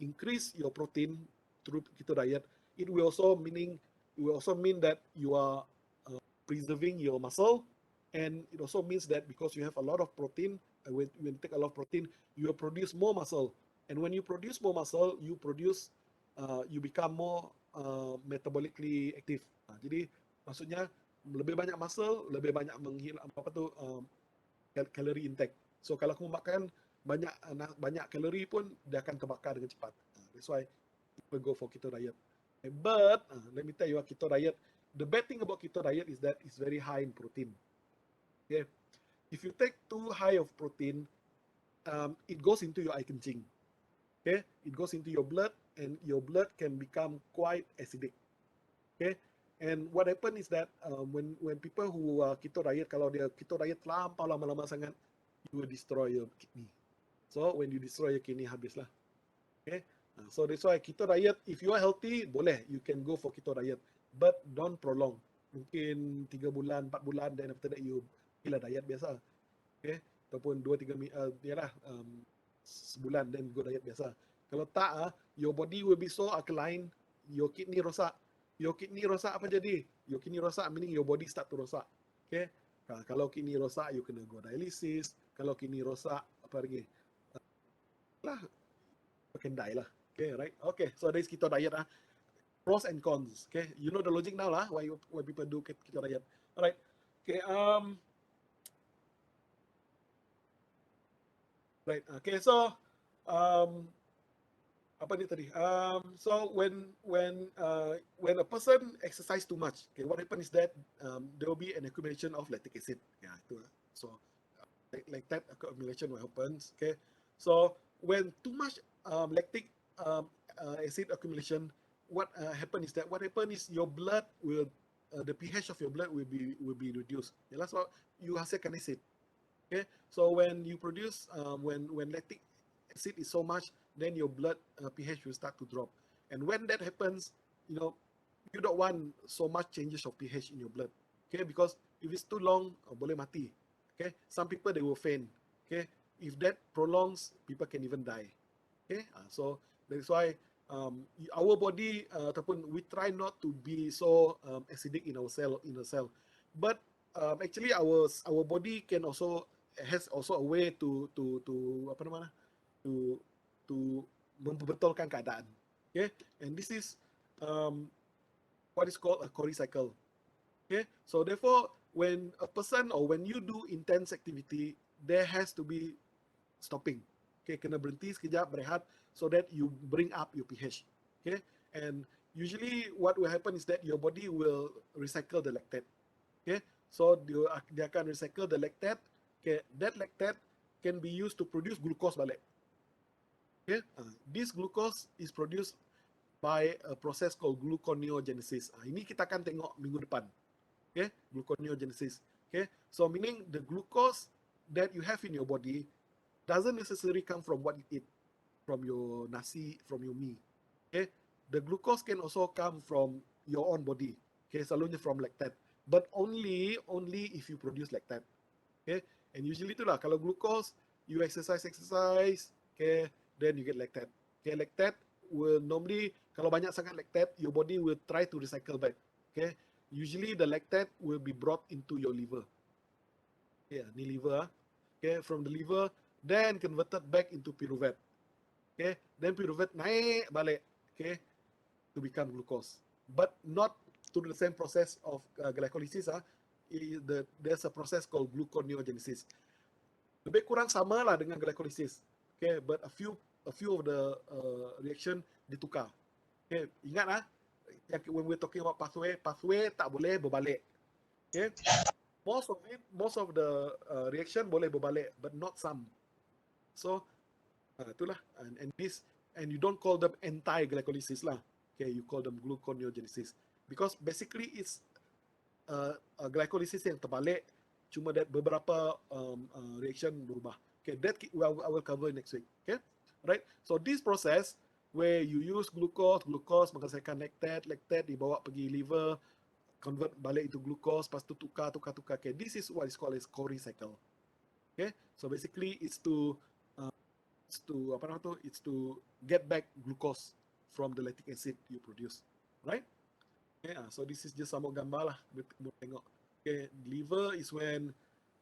increase your protein through keto diet, it will also mean that you are preserving your muscle, and it also means that because you have a lot of protein, when you take a lot of protein, you will produce more muscle, and when you produce more muscle, you become more metabolically active. Jadi maksudnya lebih banyak muscle, lebih banyak menghilang kalori intake. So kalau kamu makan banyak kalori pun dia akan terbakar dengan cepat. That's why people go for keto diet. But let me tell you, keto diet, the bad thing about keto diet is that it's very high in protein. Okay, if you take too high of protein, it goes into your eye kencing. Okay, it goes into your blood, and your blood can become quite acidic. Okay, and what happen is that when people who are keto diet, kalau dia keto diet terlampau lama-lama sangat, you will destroy your kidney. So when you destroy your kidney, habislah. Okay, so that's why keto diet, if you are healthy, boleh, you can go for keto diet, but don't prolong. Mungkin 3 bulan, 4 bulan, then after that you pilih diet biasa. Okay, ataupun 2-3 sebulan, then go diet biasa. Kalau tak, your body will be so alkaline, your kidney rosak. Your kidney rosak apa jadi? Your kidney rosak meaning your body start to rosak. Okay, kalau kidney rosak, you kena go dialysis. Kalau kidney rosak, apa lagi? Lah, you can die lah. Okay, right? Okay, so there's keto diet. Pros and cons. Okay, you know the logic now lah. Why people do keto diet? Alright. Okay. Right. Okay. So, apa ni tadi? So when a person exercise too much, okay, what happens is that there will be an accumulation of lactic acid. Yeah, itu. So lactate accumulation will happen. Okay. So when too much lactic acid accumulation, what happens is your blood will the pH of your blood will be reduced. Yeah, that's what you hasilkan acid. Okay, so when you produce when lactic acid is so much, then your blood pH will start to drop. And when that happens, you don't want so much changes of pH in your blood. Okay, because if it's too long, boleh mati. Okay, some people they will faint. Okay, if that prolongs, people can even die. Okay, so that's why our body ataupun we try not to be so acidic in our cell, but actually our body has also a way to apa namanya to membetulkan keadaan. Okay, and this is what is called a Cori cycle. Okay, so therefore when a person or when you do intense activity, there has to be stopping. Okay, kena berhenti sekejap, berehat, so that you bring up your pH. Okay, and usually what will happen is that your body will recycle the lactate. Okay, so dia akan recycle the lactate. Okay, that lactate can be used to produce glucose balik. Okay, this glucose is produced by a process called gluconeogenesis. Ini kita akan tengok minggu depan. Okay, gluconeogenesis. Okay, so meaning the glucose that you have in your body doesn't necessarily come from what you eat, from your nasi, from your mee. Okay, the glucose can also come from your own body. Okay, selalunya from lactate, but only if you produce lactate. Okay, and usually itulah kalau glucose, you exercise, okay, then you get lactate. Okay, lactate will normally, kalau banyak sangat lactate, your body will try to recycle back. Okay, usually the lactate will be brought into your liver. Yeah, ni liver. Okay, from the liver, then converted back into pyruvate. Okay, then pyruvate naik balik. Okay, to become glucose, but not through the same process of glycolysis. There's a process called gluconeogenesis. Lebih kurang sama lah dengan glycolysis. Okay, but a few of the reaction ditukar. Okay, ingat lah, when we're talking about pathway tak boleh berbalik. Okay, most of the reaction boleh berbalik, but not some. So itulah, and you don't call them anti-glycolysis lah. Okay, you call them gluconeogenesis because basically it's a glycolysis yang terbalik, cuma that beberapa reaction berubah. Okay, that I will cover next week. Okay, right? So this process where you use glucose menghasilkan lactate dibawa pergi liver, convert balik into glucose, lepas tu tukar. Okay, this is what is called as Cori cycle. Okay, so basically it's to get back glucose from the lactic acid you produce, right? Okay, so this is just sama gambar lah, tengok. Okay, liver is when,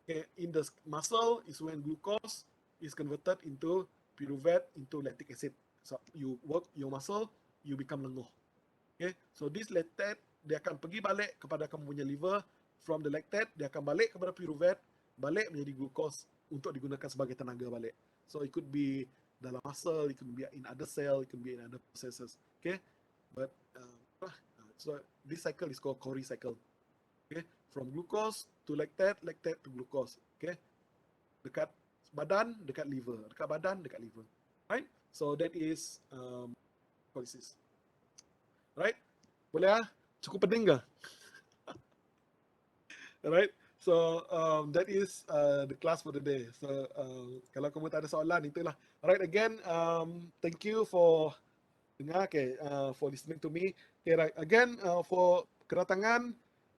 okay, in the muscle is when glucose is converted into pyruvate into lactic acid. So you work your muscle, you become lenguh. Okay, so this lactate dia akan pergi balik kepada kamu punya liver, from the lactate dia akan balik kepada pyruvate, balik menjadi glucose untuk digunakan sebagai tenaga balik. So it could be dalam muscle, it could be in other cell, it could be in other processes. Okay, but so this cycle is called Cori cycle. Okay, from glucose to lactate to glucose. Okay, dekat badan, dekat liver, dekat badan, dekat liver. Right? So that is glycolysis. Right? Boleh ah? Cukup pening ke? Alright. So that is the class for the day. So kalau kamu tak ada soalan, itulah. Alright, again, thank you for dengar, okay, for listening to me. Okay, right. Again, for kedatangan,